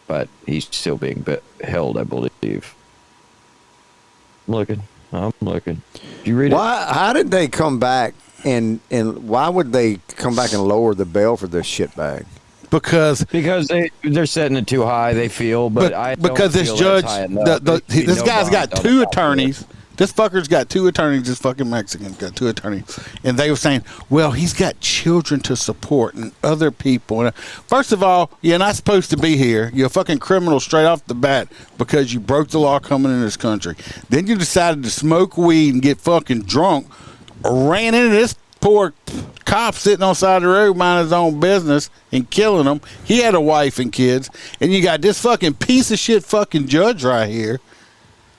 but he's still being held, I believe. I'm looking. Did you read it? How did they come back, and why would they come back and lower the bail for this shitbag? Because they're setting it too high, they feel, because this judge, this guy's got two attorneys. This fucker's got two attorneys. This fucking Mexican's got two attorneys, and they were saying, "Well, he's got children to support and other people." And first of all, you're not supposed to be here. You're a fucking criminal straight off the bat because you broke the law coming in this country. Then you decided to smoke weed and get fucking drunk, ran into this poor cop sitting on the side of the road minding his own business and killing him. He had a wife and kids, and you got this fucking piece of shit fucking judge right here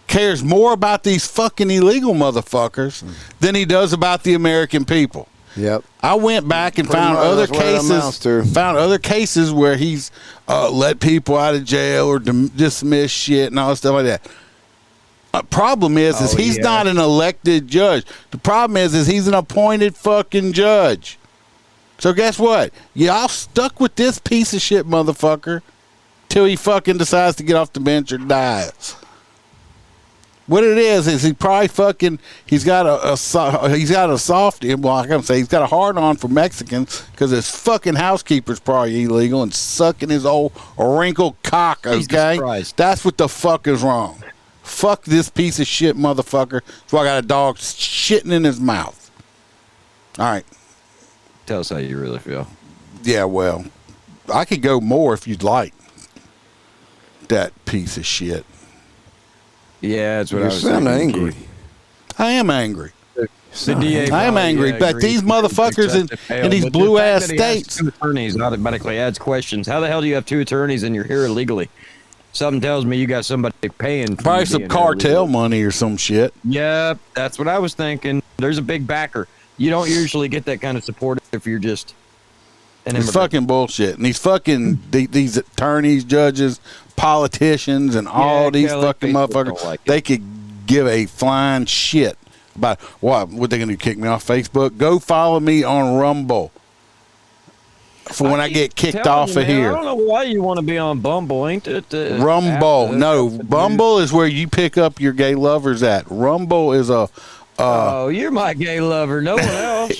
cares more about these fucking illegal motherfuckers than he does about the American people. Yep. I went back and found other cases where he's let people out of jail or dismissed shit and all that stuff like that. Problem is he's not an elected judge. The problem is he's an appointed fucking judge. So guess what? Y'all stuck with this piece of shit motherfucker till he fucking decides to get off the bench or dies. What it is he probably fucking. He's got a soft. Well, I can say he's got a hard on for Mexicans because his fucking housekeeper's probably illegal and sucking his old wrinkled cock. Okay, that's what the fuck is wrong. Fuck this piece of shit, motherfucker. That's why I got a dog shitting in his mouth. All right, tell us how you really feel. Yeah, well, I could go more if you'd like. That piece of shit. Yeah, that's what you I was sound thinking. angry. I am angry. The DA I am angry, but these motherfuckers in these blue ass states. Two attorneys automatically adds questions. How the hell do you have two attorneys and you're here illegally? Something tells me you got somebody paying. Probably some cartel money or some shit. Yep, that's what I was thinking. There's a big backer. You don't usually get that kind of support if you're just an It's fucking bullshit. And these fucking these attorneys, judges, politicians, and all these Calif, fucking motherfuckers, like they could give a flying shit about what they gonna do? Kick me off Facebook? Go follow me on Rumble for when I get kicked off of here. I don't know why you want to be on Bumble, ain't it? Rumble, no, Bumble is where you pick up your gay lovers at. Rumble is a oh, you're my gay lover. No one else.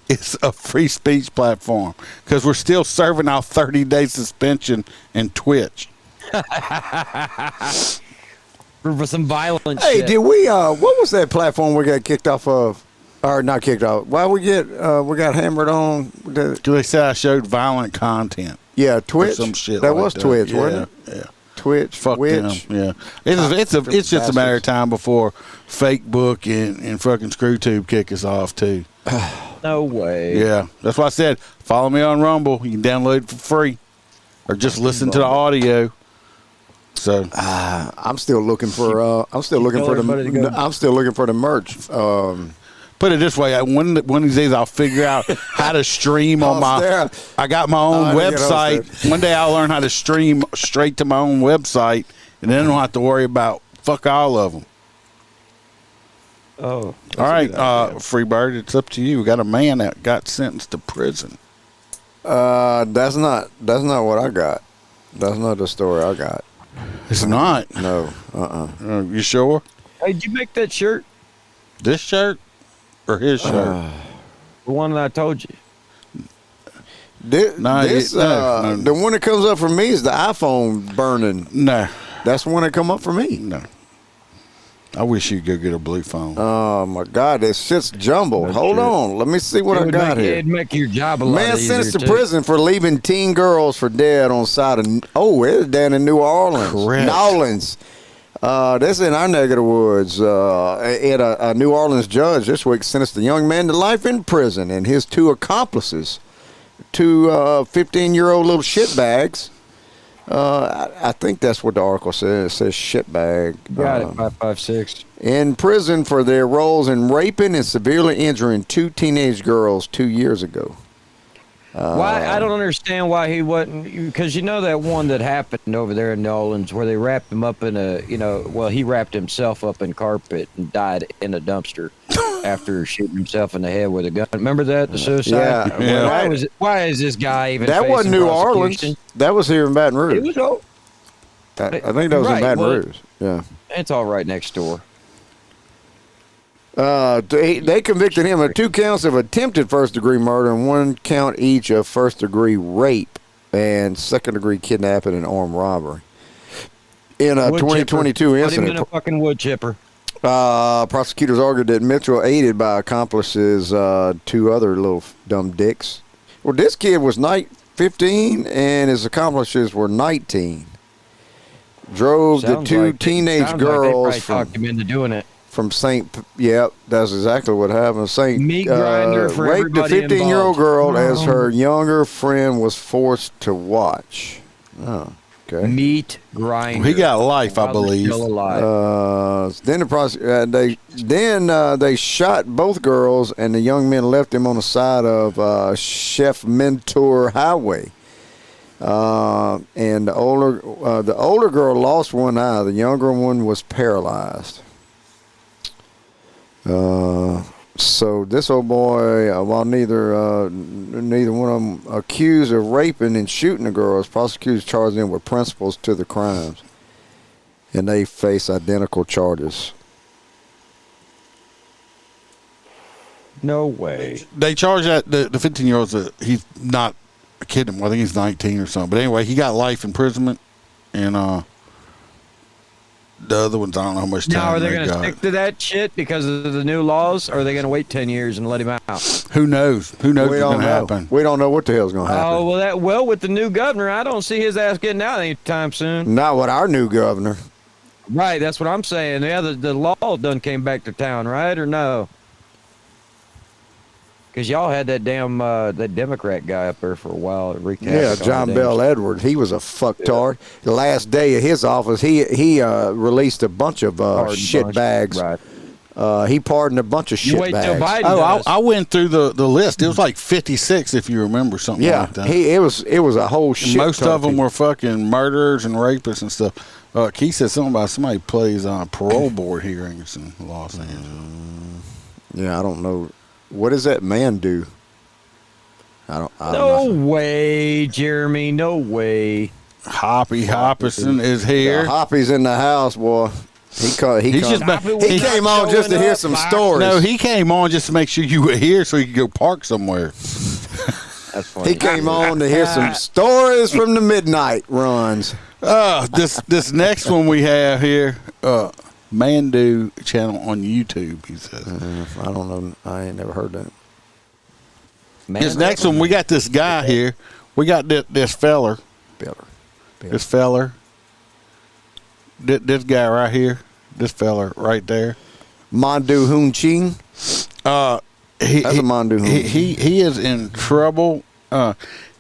It's a free speech platform because we're still serving our 30-day suspension in Twitch. For some violent Hey, shit. did we? What was that platform we got kicked off of? Or not kicked off? Why we got hammered on? Because they said I showed violent content. Yeah, Twitch. Some shit that like was that. Twitch, Yeah, wasn't it? Yeah. Twitch. Fuck Twitch. them. Yeah. It's just a matter of time before Facebook and fucking ScrewTube kick us off too. No way. Yeah, that's why I said follow me on Rumble. You can download it for free, or just listen to the audio. So I'm still looking for. I'm still looking for the merch. Put it this way: one of these days I'll figure out how to stream on my. I got my own website. One day I'll learn how to stream straight to my own website, and then I don't have to worry about fuck all of them. Oh, all right, Freebird, it's up to you. We got a man that got sentenced to prison. That's not what I got. That's not the story I got. It's not. No. You sure? Hey, did you make that shirt? This shirt or his shirt? The one that I told you. The one that comes up for me is the iPhone burning. No. That's the one that come up for me. No. I wish you'd go get a blue phone. Oh, my God. That shit's jumbled. Hold on. Let me see what I got here. It'd make your job a lot easier. Man sentenced to prison for leaving teen girls for dead on side of... Oh, it's down in New Orleans. Correct. New Orleans. That's in our neck of the woods. A New Orleans judge this week sentenced a young man to life in prison and his two accomplices, two 15-year-old little shitbags. I think that's what the article says. It says shitbag. Got it, 556. In prison for their roles in raping and severely injuring two teenage girls 2 years ago. Why? I don't understand why he wasn't, because you know that one that happened over there in New Orleans where they wrapped him up in he wrapped himself up in carpet and died in a dumpster after shooting himself in the head with a gun. Remember that, the suicide? Yeah. Why is this guy even That wasn't New Orleans. That was here in Baton Rouge. It was old. I think that was in Baton Rouge. Yeah. It's all right next door. They convicted him of 2 counts of attempted first-degree murder and 1 count each of first-degree rape and second-degree kidnapping and armed robbery. In a 2022 incident. Put him in a fucking wood chipper. Prosecutors argued that Mitchell aided by accomplices 2 other little dumb dicks. Well, this kid was 15 and his accomplices were 19. Drove the 2 teenage girls they talked him into doing it. From Yep, that's exactly what happened. Meat grinder for raped a everybody 15-year-old girl as Oh. her younger friend was forced to watch. Oh, okay. Meat grinder. He got life, I believe. Still alive. Then they shot both girls, and the young men left them on the side of Chef Mentor Highway. And the older girl lost one eye. The younger one was paralyzed. So this old boy, while neither one of them accused of raping and shooting the girls, prosecutors charged them with principles to the crimes, and they face identical charges. No way. They charge that the 15-year-old. He's not a kid anymore. I think he's 19 or something. But anyway, he got life imprisonment, and the other ones, I don't know how much time. Now, are they going to got. stick to that shit because of the new laws, or are they going to wait 10 years and let him out? Who knows? Who knows what's going to happen? We don't know what the hell's going to happen. Oh, well, with the new governor, I don't see his ass getting out anytime soon. Not with our new governor. Right, that's what I'm saying. Yeah, the law done came back to town, right, or no? Because y'all had that damn that Democrat guy up there for a while. Yeah, John Bell Edwards. He was a fucktard. Yeah. The last day of his office, he released a bunch of shit bags. Right. He pardoned a bunch of shit bags. Till Biden does. I went through the list. It was like 56, if you remember something like that. It was a whole shit. Most of them were fucking murderers and rapists and stuff. Keith said something about somebody plays on parole board hearings in Los Angeles. Yeah, I don't know. What does that man do? No way, Jeremy. No way. Hoppy Hopperson is here. Hoppy's in the house, boy. He came on just to hear some stories. No, he came on just to make sure you were here so he could go park somewhere. That's funny. He came on to hear some stories from the midnight runs. This next one we have here, Mandu channel on YouTube, he says. I don't know. I ain't never heard that. This next one, we got this guy here. We got this feller. This feller. This guy right here. This feller right there. Mandu Hoon Ching. That's a Mandu Hoon. He is in trouble.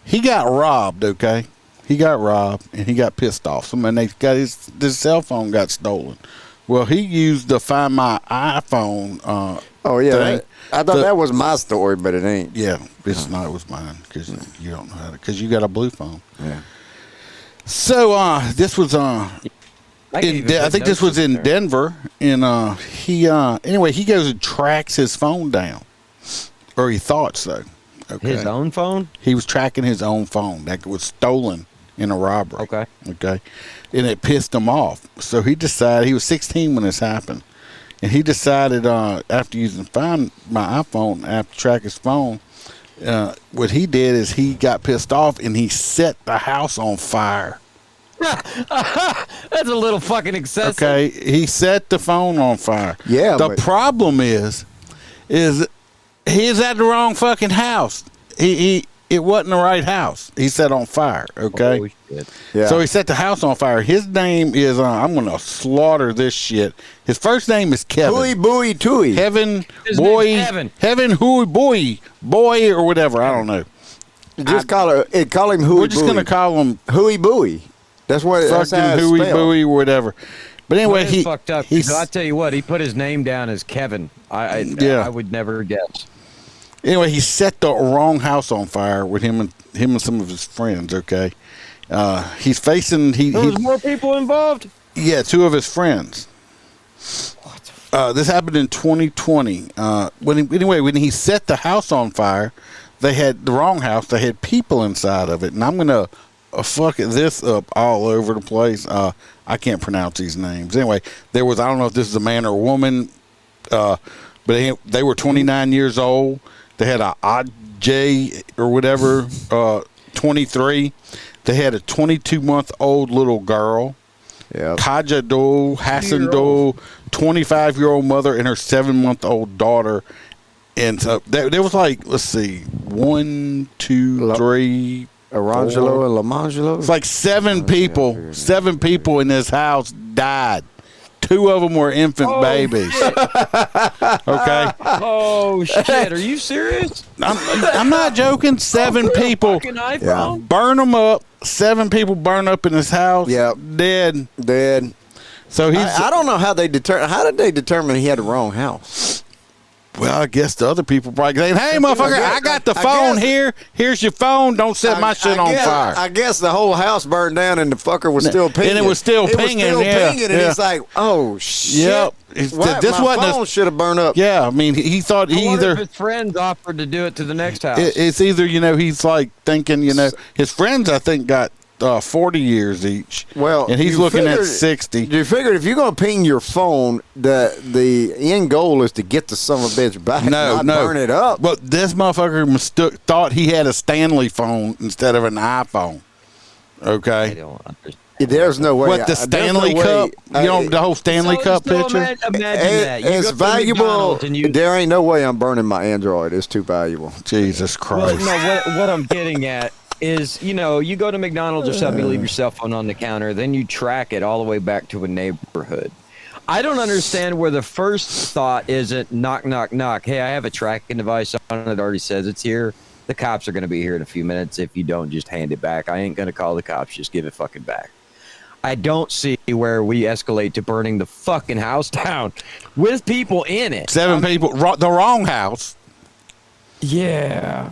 He got robbed, okay? He got robbed, and he got pissed off. Somebody got his cell phone got stolen. Well, he used the Find My iPhone thing. I thought that was my story, but it ain't. Yeah, it's not. It was mine because you don't know how to. Because you got a blue phone. Yeah. So this was I think this was in Denver, and anyway he goes and tracks his phone down, or he thought so. Okay. His own phone? He was tracking his own phone that was stolen in a robbery. Okay. And it pissed him off. So he decided, he was 16 when this happened. And he decided after using Find My iPhone app to track his phone, what he did is he got pissed off and he set the house on fire. That's a little fucking excessive. Okay. He set the phone on fire. Yeah. The problem is he's at the wrong fucking house. It wasn't the right house. He set on fire, okay? Oh, shit. Yeah. So he set the house on fire. His name is, I'm going to slaughter this shit. His first name is Kevin. Hooey Booey Tooey. Heaven, His boy, name's Kevin. Heaven, Hooey Boy, boy, or whatever. I don't know. Just call him Hooey. We're just going to call him Hooey Booey. That's how it's Hooey spelled. Booey or whatever. But anyway, he fucked up. I tell you what, he put his name down as Kevin. I would never guess. Anyway, he set the wrong house on fire with him and some of his friends. Okay, he's facing. There was more people involved. Yeah, two of his friends. This happened in 2020. When he set the house on fire, they had the wrong house. They had people inside of it, and I'm gonna fuck this up all over the place. I can't pronounce these names. Anyway, there was, I don't know if this is a man or a woman, but they were 29 years old. They had a Aj or whatever, 23. They had a 22-month-old little girl. Yep. Kaja Dole, Hassan Dole, 25-year-old mother, and her 7-month-old daughter. And so there was like, let's see, 1, 2, 3, Arangelo and Lamangelo. It's like 7 people. 7 people in this house died. 2 of them were infant babies. Okay. Oh shit! Are you serious? I'm not joking. 7 people. Burn them up. 7 people burn up in this house. Yeah. Dead. So I don't know how they determine. How did they determine he had the wrong house? Well, I guess the other people probably saying, "Hey, motherfucker, I got the phone here. Here's your phone. Don't set my shit on fire." I guess the whole house burned down and the fucker was still pinging. And it was still pinging. And he's like, "Oh shit! Yep. My phone should have burned up." Yeah, I mean, he thought either his friends offered to do it to the next house. It's either he's like thinking his friends I think got 40 years each. Well, and he's looking at 60. You figured if you're going to ping your phone, the end goal is to get the son of a bitch back, not burn it up. But this motherfucker thought he had a Stanley phone instead of an iPhone. Okay. I don't understand. There's no way. What, the Stanley Cup? The whole Stanley Cup picture? Imagine that. You It's go to valuable. McDonald's and There ain't no way I'm burning my Android. It's too valuable. Jesus Christ. Well, no, what I'm getting at is, you go to McDonald's or something, you leave your cell phone on the counter, then you track it all the way back to a neighborhood. I don't understand where the first thought isn't knock, knock, knock. Hey, I have a tracking device on it that already says it's here. The cops are going to be here in a few minutes. If you don't, just hand it back. I ain't going to call the cops. Just give it fucking back. I don't see where we escalate to burning the fucking house down with people in it. 7 people. The wrong house. Yeah.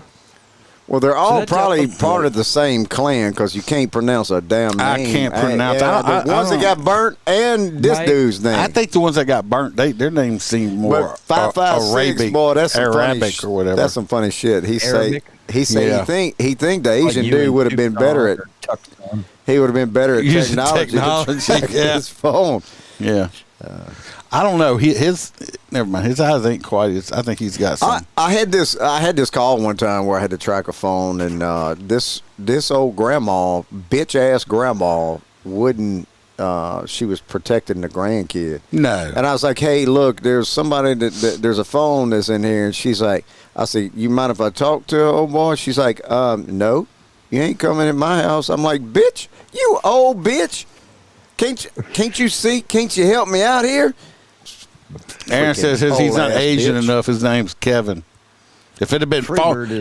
Well, they're all probably part of the same clan because you can't pronounce a damn name. I can't pronounce the ones that got burnt and this dude's name. I think the ones that got burnt, their names seem more 556, Arabic, boy, that's some Arabic funny, or whatever. That's some funny shit. He say he think the Asian Like dude would have been better at. He would have been better at using technology. To check his phone. Yeah. I don't know. Never mind. His eyes ain't quite as. I think he's got some. I had this call one time where I had to track a phone, and this old grandma, bitch ass grandma, wouldn't. She was protecting the grandkid. No. And I was like, hey, look, there's somebody there's a phone that's in here, and she's like, I said, you mind if I talk to her, old boy? She's like, no, you ain't coming in my house. I'm like, bitch, you old bitch. Can't you see? Can't you help me out here? Aaron says he's not Asian enough. His name's Kevin. If it had been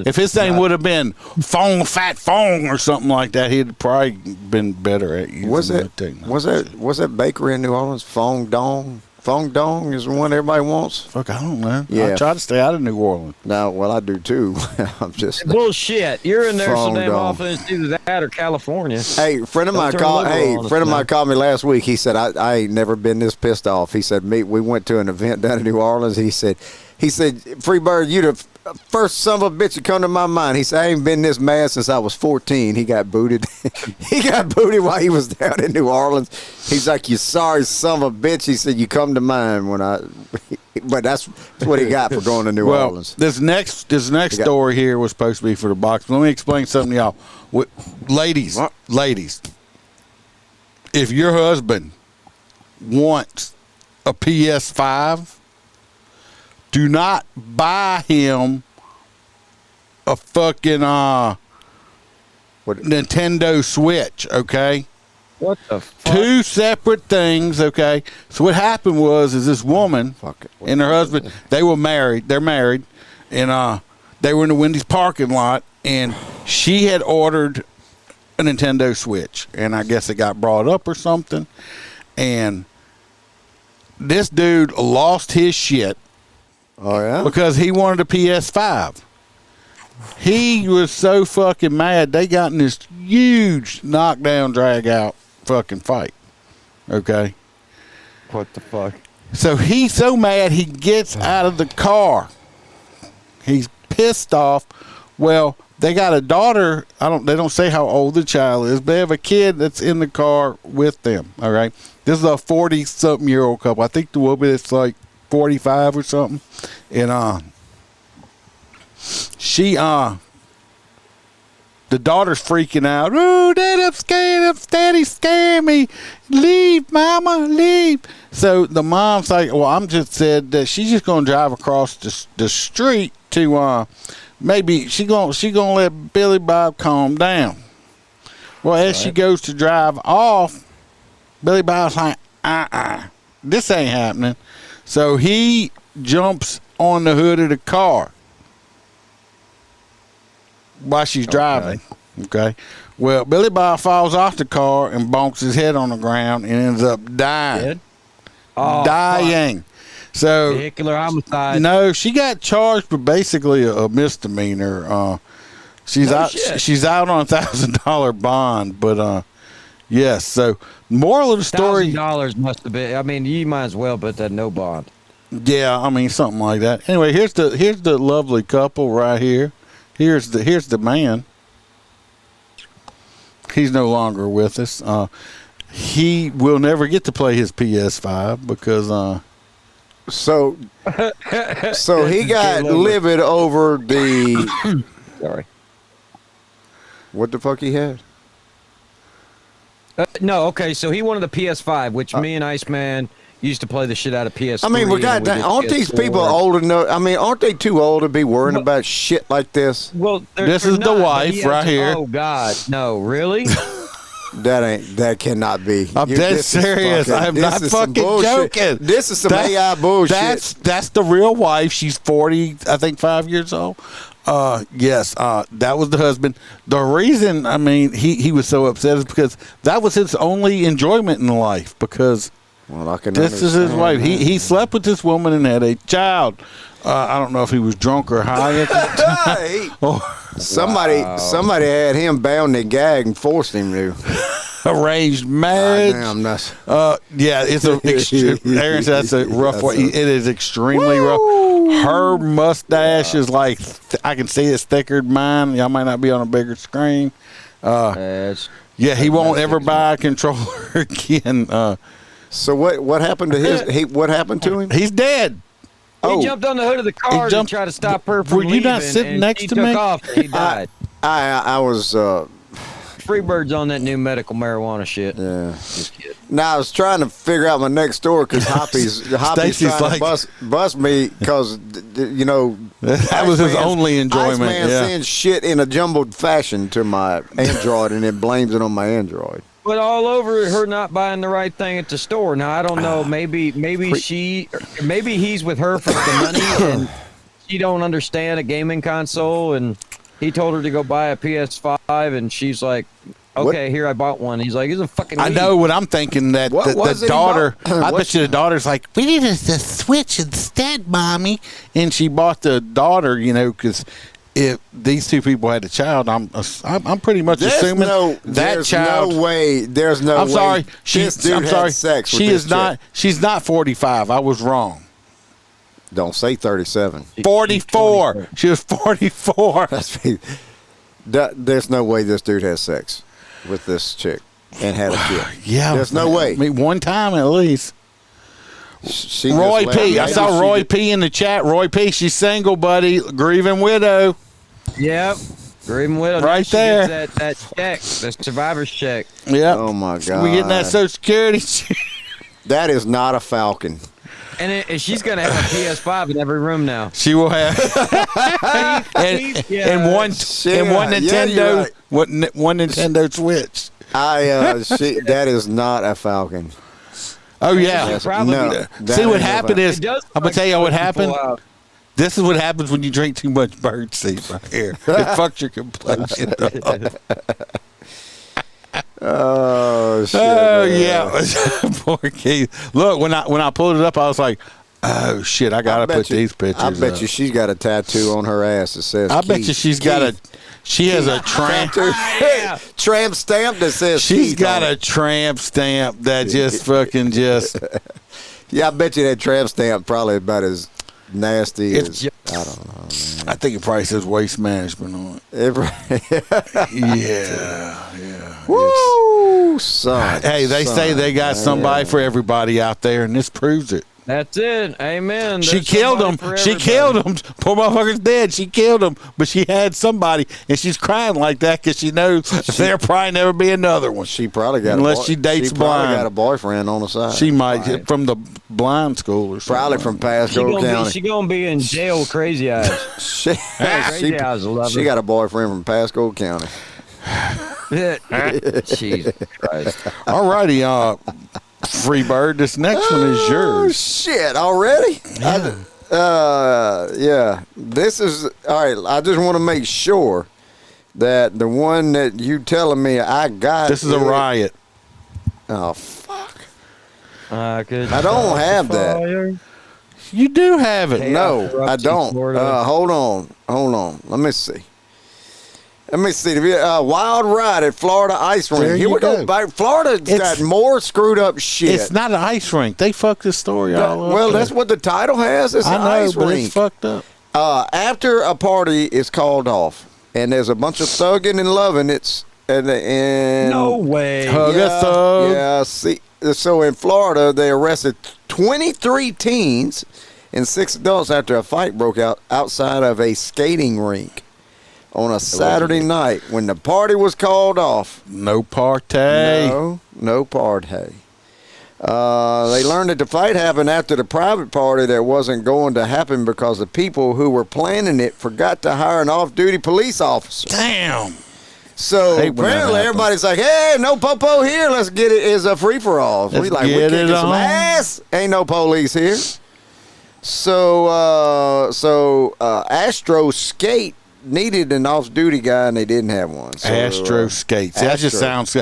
if his name would have been Fat Phone or something like that, he'd probably been better at using that technology. Was that bakery in New Orleans? Fong Dong? Fong Dong is the one everybody wants? Fuck, I don't know. Yeah. I try to stay out of New Orleans. No, well, I do too. I'm just bullshit. You're in there so damn Dong. often. It's either that or California. Hey, friend of mine called me last week. He said I ain't never been this pissed off. He said we went to an event down in New Orleans. He said Freebird, you the first son of a bitch to come to my mind. He said I ain't been this mad since I was 14. He got booted. He got booted while he was down in New Orleans. He's like, you sorry son of a bitch. He said you come to mind when I. But that's what he got for going to New Orleans. This next story here was supposed to be for the box. Let me explain something to y'all. Ladies, if your husband wants a PS5, do not buy him a fucking Nintendo Switch, okay? What the fuck? 2 separate things, okay? So what happened is this woman and her husband, they're married, and they were in the Wendy's parking lot, and she had ordered a Nintendo Switch, and I guess it got brought up or something, and this dude lost his shit. Oh, yeah? Because he wanted a PS5. He was so fucking mad. They got in this huge knockdown, drag out fucking fight. Okay? What the fuck? So he's so mad he gets out of the car. He's pissed off. Well, they got a daughter. They don't say how old the child is, but they have a kid that's in the car with them. All right? This is a 40-something-year-old couple. I think the woman is like 45 or something, and she the daughter's freaking out. Oh, Dad, I'm scared. Daddy's scaring me. Leave, Mama, leave. So the mom's like, well, I'm just said that she's just gonna drive across the street to maybe she gonna let Billy Bob calm down. Well, as she goes to drive off, Billy Bob's like, this ain't happening. So he jumps on the hood of the car while she's driving. Okay. Well, Billy Bob falls off the car and bonks his head on the ground and ends up dying. Dying. Fuck. So vehicular homicide. No, she got charged with basically a misdemeanor. She's out on $1,000 bond, but yes. So moral of the story, $1,000 must have been. I mean, you might as well put that no bond. Yeah, I mean something like that. Anyway, here's the lovely couple right here. Here's the man. He's no longer with us. He will never get to play his PS5 because So he got livid over the. Sorry. What the fuck he had? No, okay, so he wanted the PS5, which me and Iceman used to play the shit out of PS3. I mean, aren't these people old enough? I mean, aren't they too old to be worrying about shit like this? Well, this is the wife right here. Oh God, no, really? That cannot be. I'm dead serious. I'm not fucking joking. This is some AI bullshit. That's the real wife. She's 40, I think, 5 years old. Yes, that was the husband. The reason, I mean, he was so upset is because that was his only enjoyment in life. Because this is his wife. He slept with this woman and had a child. I don't know if he was drunk or high at the time. Somebody had him bound and gagged and forced him to. Arranged marriage. Damn, that's. Yeah, it's Aaron said that's a rough way. It is extremely rough. Her mustache is like I can see it's thicker than mine. Y'all might not be on a bigger screen. Yeah, he won't ever buy a controller again. So what happened to his? What happened to him? He's dead. He jumped on the hood of the car and tried to stop her from leaving. Were you not sitting next to me? Took off and he died. I was. Freebird's on that new medical marijuana shit. Yeah. Just kidding. Now I was trying to figure out my next door because Hoppy's trying to bust me because that was his only enjoyment. Iceman sends shit in a jumbled fashion to my Android and then blames it on my Android. But all over her not buying the right thing at the store. Now I don't know. Maybe he's with her for the money and she don't understand a gaming console and he told her to go buy a PS5 and she's like, okay, here I bought one. He's like, it's a fucking. I know what I'm thinking. That the daughter. I bet you the daughter's like, we need a Switch instead, mommy. And she bought the daughter, because if these two people had a child, I'm pretty much assuming that child. There's no way. I'm sorry. This dude had sex with this chick. She's not 45. I was wrong. Don't say 37. 44. She was 44. There's no way this dude has sex with this chick and had a kid. Yeah. There's no way. I mean, one time at least. Roy P. I saw Roy P. in the chat. Roy P. She's single, buddy. Grieving widow. Yep. Grieving widow. Right there. That check. The survivor's check. Yep. Oh, my God. We getting that Social Security. That is not a Falcon. And she's going to have a PS5 in every room now. She will have. and one Nintendo, one Nintendo Switch. That is not a Falcon. Oh yeah. No. See what happened is I'm gonna tell you what happened. This is what happens when you drink too much birdseed right here. It fucks your complexion up. Oh shit! Oh yeah, poor Keith. Look, when I pulled it up, I was like, "Oh shit, I gotta put these pictures." I bet you she's got a tattoo on her ass that says. I bet you she's got a. She has a tramp tramp stamp that says. She's got a tramp stamp that just fucking just. Yeah, I bet you that tramp stamp probably about as nasty as. I don't know, man. I think it probably says waste management on it. Yeah. Woo, son. Hey, they say they got somebody for everybody out there, and this proves it. That's it. Amen. She killed him. She killed him. Poor motherfucker's dead. She killed him, but she had somebody, and she's crying like that because she knows there'll probably never be another one. She probably got unless she dates blind. She got a boyfriend on the side. She might from the blind school or something. Probably from Pasco County. She gonna be in jail with Crazy Eyes. Crazy Eyes will love her. She got a boyfriend from Pasco County. Jesus Christ! Alrighty, Freebird, this next one is yours. Oh, shit, already? Yeah. This is, all right, I just want to make sure that the one that you telling me I got. This is a riot. Oh, fuck. I don't have that. You do have it. No, I don't. Hold on. Let me see. Wild ride at Florida Ice Rink. Here we go. Florida's got more screwed up shit. It's not an ice rink. They fucked this story all up. Well, that's what the title has. It's an ice rink. It's fucked up. After a party is called off, and there's a bunch of thugging and loving, it's And No way. Yeah. See, so in Florida, they arrested 23 teens and 6 adults after a fight broke out outside of a skating rink on a Saturday night when the party was called off. No party. No party. They learned that the fight happened after the private party that wasn't going to happen because the people who were planning it forgot to hire an off-duty police officer. Damn. So apparently everybody's like, hey, no popo here. Let's get it as a free-for-all. We like, we kicking some ass. Ain't no police here. So Astro Skate needed an off-duty guy, and they didn't have one. So, Astro Skates. That just sounds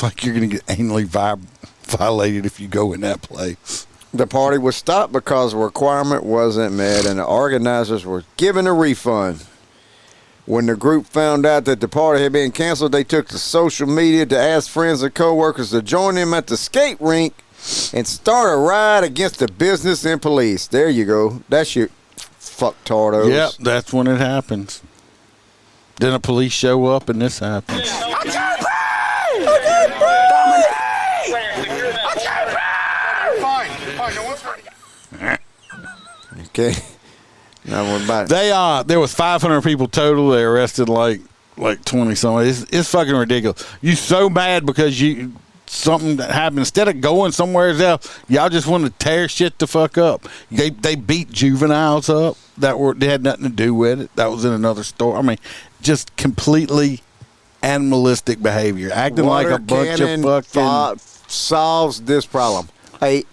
like you're going to get anally violated if you go in that place. The party was stopped because the requirement wasn't met, and the organizers were given a refund. When the group found out that the party had been canceled, they took to social media to ask friends and coworkers to join them at the skate rink and start a riot against the business and police. There you go. That's your fucktardos. Yep, that's when it happens. Then the police show up and this happens. Okay. Now we're back. There was 500 people total. They arrested like 20 somebody. It's fucking ridiculous. You so mad because something that happened, instead of going somewhere else, y'all just want to tear shit the fuck up. They beat juveniles up they had nothing to do with it. That was in another store. I mean, just completely animalistic behavior, acting like a bunch of fucking solves this problem. A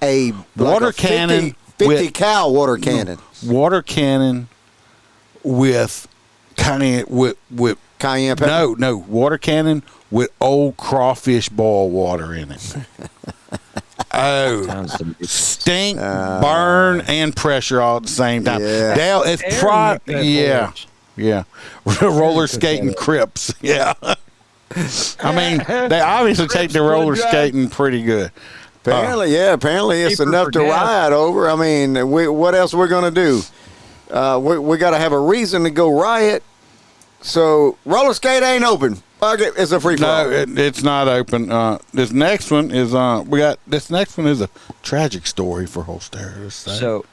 water like cannon, 50 cal water cannon. Water cannon with cayenne pepper. No, water cannon with old crawfish boil water in it. Oh, stink, burn, and pressure all at the same time. Yeah. Roller skating crips. Yeah. I mean, they obviously take the roller skating pretty good. Apparently it's enough to ride over. I mean, what else we're going to do? We got to have a reason to go riot. So roller skate ain't open. It's a free fall. No, it's not open. This next one is a tragic story for Holster. So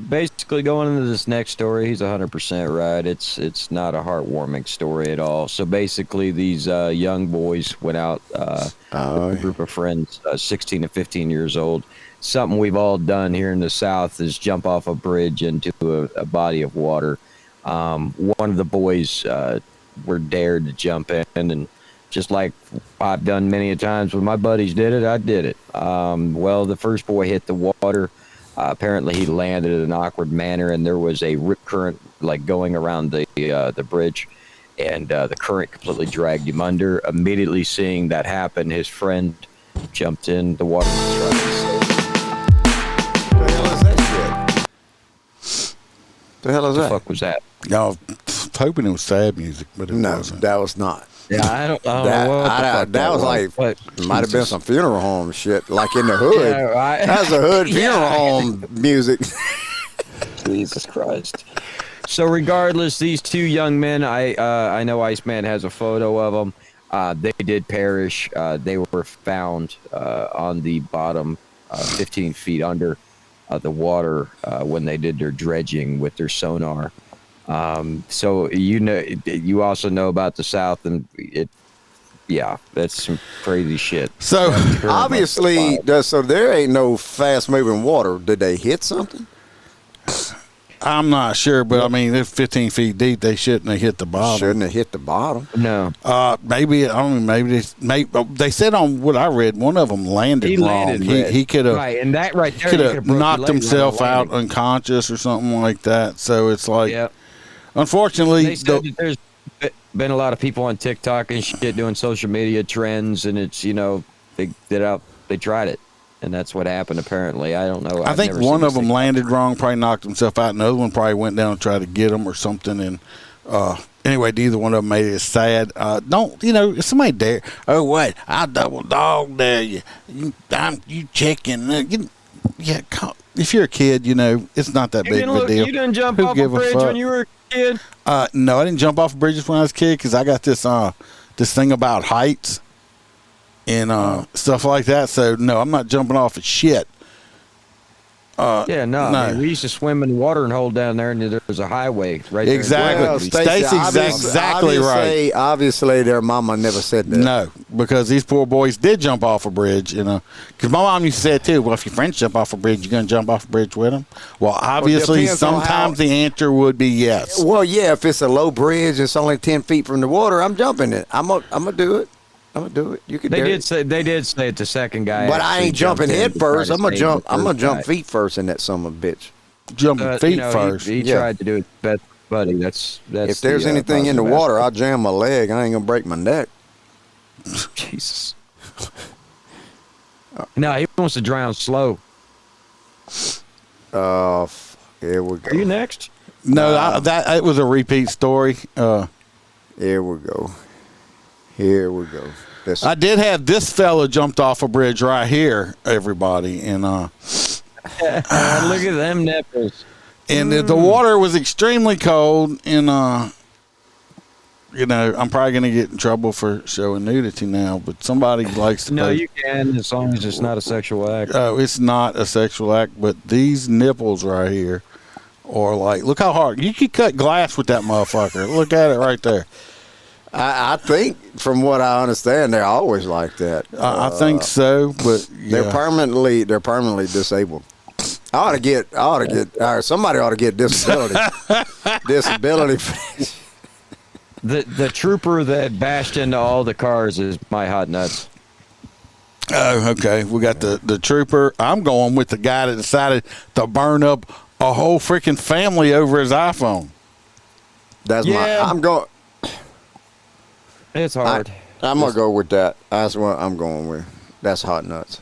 basically, going into this next story, he's 100% right. It's not a heartwarming story at all. So basically, these young boys went out, with a group of friends, 16 to 15 years old. Something we've all done here in the South is jump off a bridge into a body of water. One of the boys were dared to jump in, and just like I've done many a times when my buddies did it, I did it. Well, the first boy hit the water. Apparently, he landed in an awkward manner, and there was a rip current going around the bridge, and the current completely dragged him under. Immediately seeing that happen, his friend jumped in the water. The hell is that? What the fuck was that? I was hoping it was sad music, but it wasn't. That was not. Yeah, I don't know what that was like, might have been some funeral home shit, like in the hood. Yeah, right. That's a hood funeral home music. Jesus Christ. So regardless, these two young men, I know Iceman has a photo of them. They did perish. They were found on the bottom, 15 feet under the water when they did their dredging with their sonar. So you also know about the South, and that's some crazy shit. So obviously, so there ain't no fast moving water. Did they hit something? I'm not sure, but I mean, they're 15 feet deep. They shouldn't have hit the bottom. Shouldn't have hit the bottom. No. Maybe I don't know. Maybe they said on what I read, one of them landed wrong. He could have right, and that right there could have knocked himself out unconscious or something like that. So it's like, unfortunately, they said that there's been a lot of people on TikTok and shit doing social media trends, and it's they tried it. And that's what happened, apparently. I don't know. I think one of them landed wrong, probably knocked himself out. Another one probably went down and tried to get him or something. And anyway, neither one of them made it. It's sad. If somebody dare, I'll double dog dare you. You chicken. If you're a kid, it's not that big of a deal. You didn't jump off a bridge when you were a kid? No, I didn't jump off bridges when I was a kid because I got this this thing about heights and stuff like that. So no, I'm not jumping off of shit. No. I mean, we used to swim in the water hole down there, and there's a highway right there. Exactly. Well, Stacey's exactly right. Obviously, their mama never said that. No, because these poor boys did jump off a bridge, you know. Because my mom used to say it too. Well, if your friends jump off a bridge, you're going to jump off a bridge with them? Well, obviously, sometimes the answer would be yes. Well, yeah, if it's a low bridge, it's only 10 feet from the water, I'm jumping it. I'm gonna do it. I'm gonna do it. You can. They did say it. The second guy, but I ain't jumping head first. I'm gonna jump. I'm gonna jump feet first in that son of a bitch. Jumping feet first. He tried to do it, best buddy. That's. If there's anything in the water, I'll jam my leg. I ain't gonna break my neck. Jesus. No, he wants to drown slow. Here we go. Are you next? No, that was a repeat story. Here we go. Here we go. I did have this fella jumped off a bridge right here, everybody, and look at them nipples. And the water was extremely cold, and you know, I'm probably gonna get in trouble for showing nudity now, but somebody likes to. No, you can, as long as it's not a sexual act. Oh, it's not a sexual act, but these nipples right here are like, look how hard you could cut glass with that motherfucker. Look at it right there. I think, from what I understand, they're always like that. I think so, but yeah. They're permanently disabled. Somebody ought to get disability. The trooper that bashed into all the cars is my Hot Nutz. Oh, okay. We got the trooper. I'm going with the guy that decided to burn up a whole freaking family over his iPhone. I'm going. It's hard. I'm going to go with that. That's what I'm going with. That's Hot Nutz.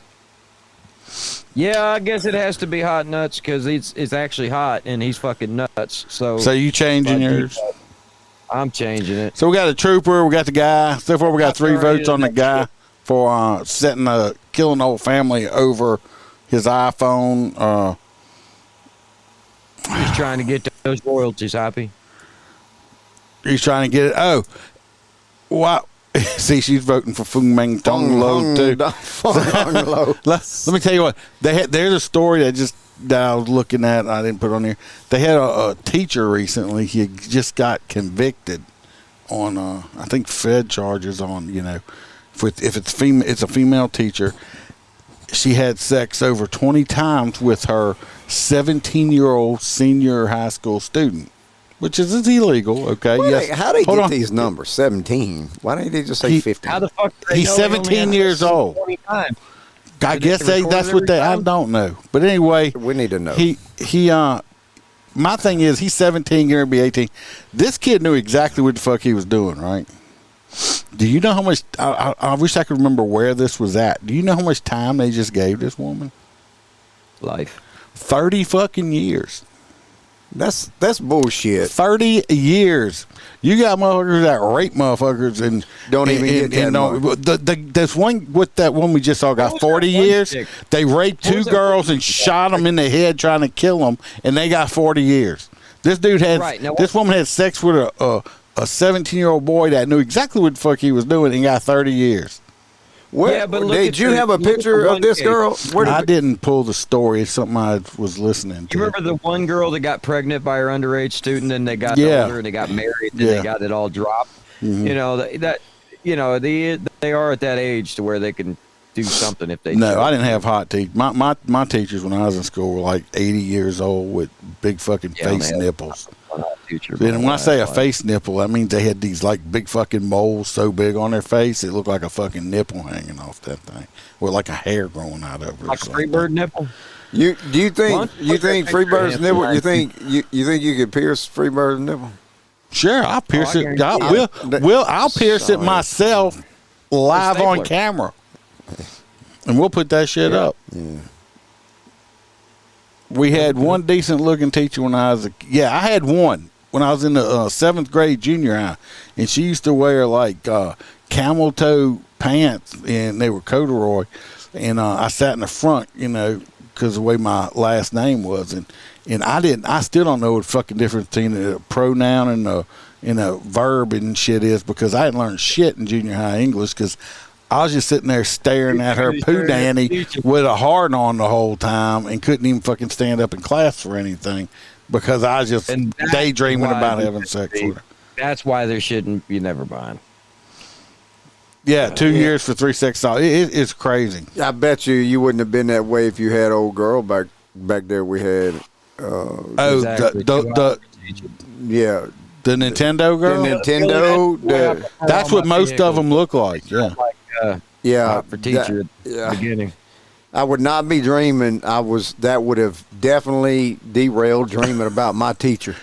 Yeah, I guess it has to be Hot Nutz because it's actually hot and he's fucking nuts. So you changing yours? I'm changing it. So we got a trooper, we got the guy. So far we got 3 votes on the guy for killing the whole family over his iPhone. He's trying to get those royalties, Happy. He's trying to get it. Oh, wow. See, she's voting for Fung Meng Tong Lo too. Let me tell you what. There's a story that I was looking at. I didn't put it on here. They had a teacher recently. He just got convicted on I think Fed charges on, you know, if it's a female teacher. She had sex over 20 times with her 17-year-old senior high school student. Which is illegal, okay? Yes. How do they get these numbers? 17. Why don't they just say 15? How the fuck? He's 17 years old. I guess that's what they. I don't know, but anyway, we need to know. He. My thing is, he's 17, going to be 18. This kid knew exactly what the fuck he was doing, right? Do you know how much? I wish I could remember where this was at. Do you know how much time they just gave this woman? Life. 30 fucking years. That's bullshit. 30 years. You got motherfuckers that rape motherfuckers and don't even get that. This one with that one we just saw got 40 years. They raped 2 girls and shot them in the head trying to kill them, and they got 40 years. This dude this woman had sex with a 17-year-old boy that knew exactly what the fuck he was doing and got 30 years. Did you have a picture of this girl? I didn't pull the story. It's something I was listening to. You remember the one girl that got pregnant by her underage student, and they got older and they got married, and they got it all dropped. Mm-hmm. You know they are at that age to where they can do something if they. No, I didn't have hot teeth. My teachers when I was in school were like 80 years old with big fucking face nipples. And when I say a face nipple, that means they had these like big fucking moles so big on their face it looked like a fucking nipple hanging off that thing, with like a hair growing out of it. Like a Freebird nipple. You think Freebird's nipple? You think you could pierce Freebird's nipple? Sure, I'll pierce it. I'll pierce it myself live on camera, and we'll put that shit up. Yeah. We had one decent looking teacher when I was I had one when I was in the 7th grade junior high, and she used to wear like camel toe pants, and they were corduroy, and I sat in the front, you know, because the way my last name was, and I still don't know what the fucking difference between a pronoun and a verb and shit is, because I hadn't learned shit in junior high English, because I was just sitting there staring at her poo danny with a heart on the whole time and couldn't even fucking stand up in class for anything, because I was just daydreaming about having sex with her. That's why there shouldn't be, never mind. Yeah, 2 years for 3 sex songs. It's crazy. I bet you wouldn't have been that way if you had old girl back there. We had. Exactly. Yeah. The Nintendo girl. The Nintendo. That's what most of them look like. Yeah. Yeah. For teacher at the beginning. I would not be dreaming. That would have definitely derailed dreaming about my teacher.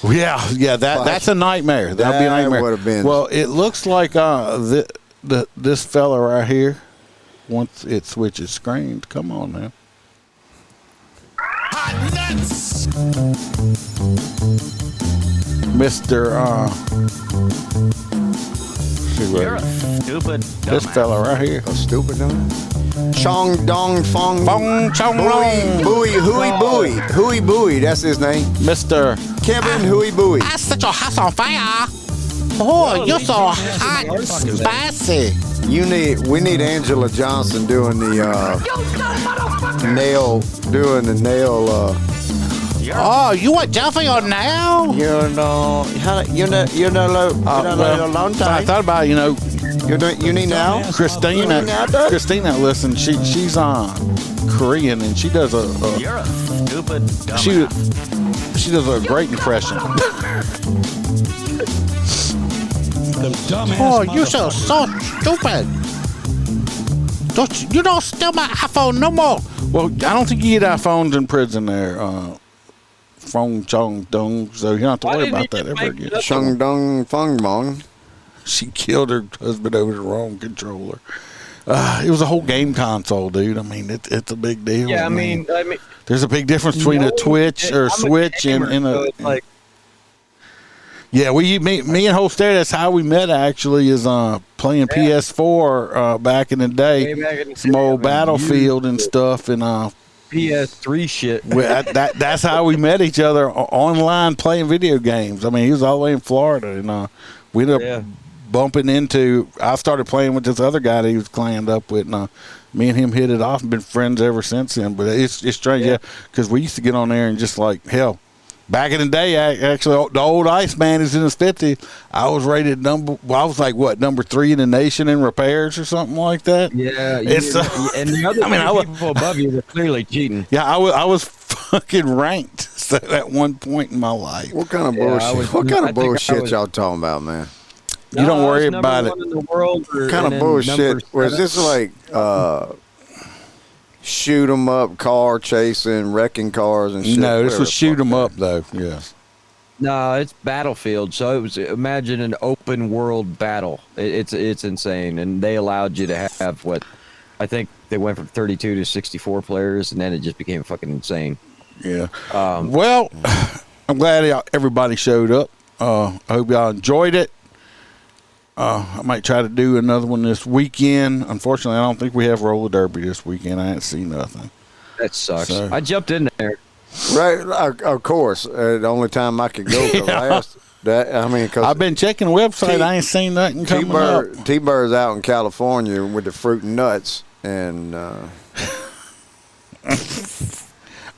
Yeah. That's a nightmare. That'd be a nightmare. Would have been. Well, it looks like this fella right here, once it switches screens, come on now. Hot Nutz! Mr. You're a stupid This fella right here. A stupid dumb. Chong Dong Fong. Fong Chong Long. Hooey Booey. That's his name. Mr. Kevin Hooey Booey. I set your house on fire. Oh, you're so hot and spicy. We need Angela Johnson doing the nail. Oh, you want gel for your nail? You know, a long time. I thought about You need now? Christina. Listen, she's Korean, and she does You're a stupid dumbass. she does a great impression. Oh, you're so stupid. You don't steal my iPhone no more. Well, I don't think you get iPhones in prison there, Fong Chong Dong, so you don't have to worry about that ever again. Chung Dong Fong Mong. She killed her husband over the wrong controller. It was a whole game console, dude. I mean, it's a big deal. Yeah, I mean, there's a big difference between a Twitch or a Switch and a. Yeah, me and Holster, that's how we met, actually, is playing PS4 back in the day. Some old Battlefield and stuff, and PS3 shit. That's how we met each other, online playing video games. I mean, he was all the way in Florida, and we ended up bumping into. I started playing with this other guy that he was claned up with, and me and him hit it off and been friends ever since then. But it's strange, because we used to get on there and just like hell. Back in the day, actually, the old Iceman is in his 50s. I was rated number 3 in the nation in repairs or something like that. Yeah, and the other people above you were clearly cheating. Yeah, I was fucking ranked at one point in my life. What kind of bullshit? What kind of bullshit y'all talking about, man? You don't worry about it. In the world, what kind of bullshit? Was this like shoot 'em up, car chasing, wrecking cars and shit? No, this was shoot 'em up though. Yes. No, it's Battlefield. So it was, imagine an open world battle. It's insane, and they allowed you to have what I think they went from 32 to 64 players, and then it just became fucking insane. Yeah. Well, I'm glad everybody showed up. I hope y'all enjoyed it. I might try to do another one this weekend. Unfortunately, I don't think we have roller derby this weekend. I ain't seen nothing. That sucks. So, I jumped in there. Right, of course. The only time I could go. Cause I've been checking the website. I ain't seen nothing coming up. T-Bird's out in California with the fruit and nuts, and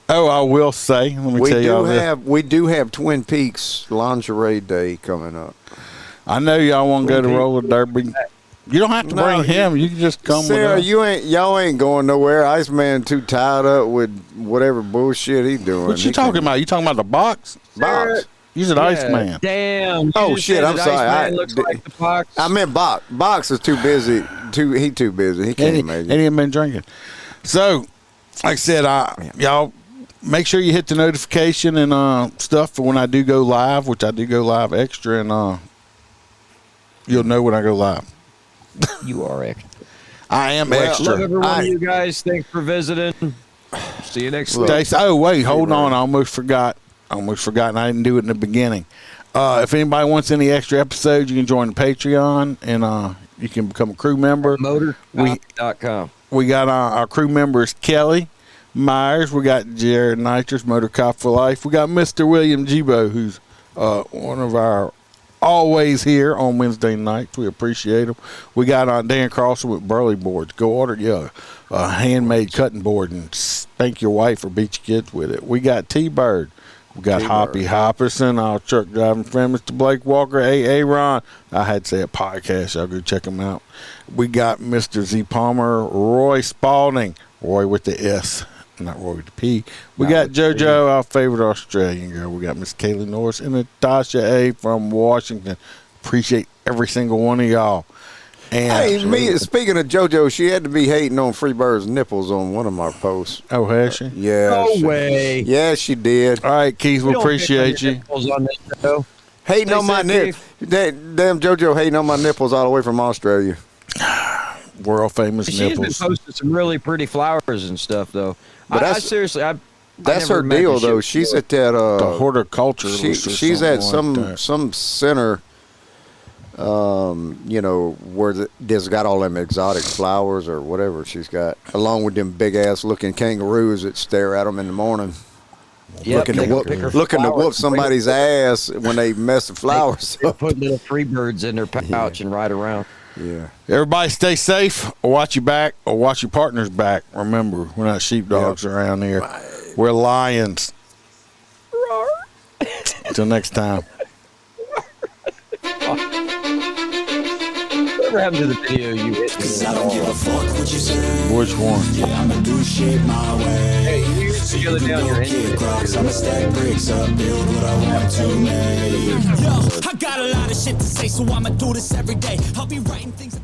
I will say. Let me tell you, we do have Twin Peaks Lingerie Day coming up. I know y'all want to go to roller derby. You don't have to bring him. You can just come Sarah, with us. y'all ain't going nowhere. Iceman too tied up with whatever bullshit he doing. What you talking about? You talking about the box? Box. He's an Iceman. Damn. Oh shit! I'm sorry. Like the box. I meant Box. Box is too busy. He too busy. He can't make it. And he ain't been drinking. So, like I said, y'all make sure you hit the notification and stuff for when I do go live, which I do go live extra, and you'll know when I go live. You are extra. I am extra. Love every one of you guys. Thanks for visiting. See you next week. Oh, wait. Hold on. I almost forgot. And I didn't do it in the beginning. If anybody wants any extra episodes, you can join the Patreon, and you can become a crew member. MotorCop.com. We got our crew members, Kelly, Myers. We got Jared Nitrous, MotorCop for Life. We got Mr. William Gibo, who's one of our always here on Wednesday nights. We appreciate him. We got Dan Carlson with Burley Boards. Go order you a handmade cutting board and spank your wife or beat your kids with it. We got T-Bird. We got Hoppy Hopperson, our truck driving friend, Mr. Blake Walker, Ron. I had to say a podcast. Y'all go check him out. We got Mr. Z Palmer, Roy Spalding, Roy with the S, not Roy with the P. We got JoJo, our favorite Australian girl. We got Miss Kaylee Norris and Natasha A. from Washington. Appreciate every single one of y'all. And speaking of JoJo, she had to be hating on Freebird's nipples on one of my posts. Oh, has she? Yeah. No way. Yeah, she did. All right, Keith, we appreciate you. Hating on my nipples. Damn JoJo hating on my nipples all the way from Australia. World famous nipples. She's been posting some really pretty flowers and stuff, though. But that's her deal, though. She's at that the horticulture. She's at some center. Where there's got all them exotic flowers or whatever she's got, along with them big ass looking kangaroos that stare at them in the morning, looking to whoop somebody's ass when they mess the flowers up. Put little free birds in their pouch and ride around. Yeah. Everybody stay safe, or watch your back, or watch your partner's back. Remember, we're not sheepdogs around here. We're lions. Until next time. Whatever happened to the video you hit? I don't give a fuck what you say. Which one? Yeah, I'ma do shit my way. Hey, you together down your engine. I'ma stack bricks up, build what I want to make. Yo, I got a lot of shit to say, so I'ma do this every day. I'll be writing things.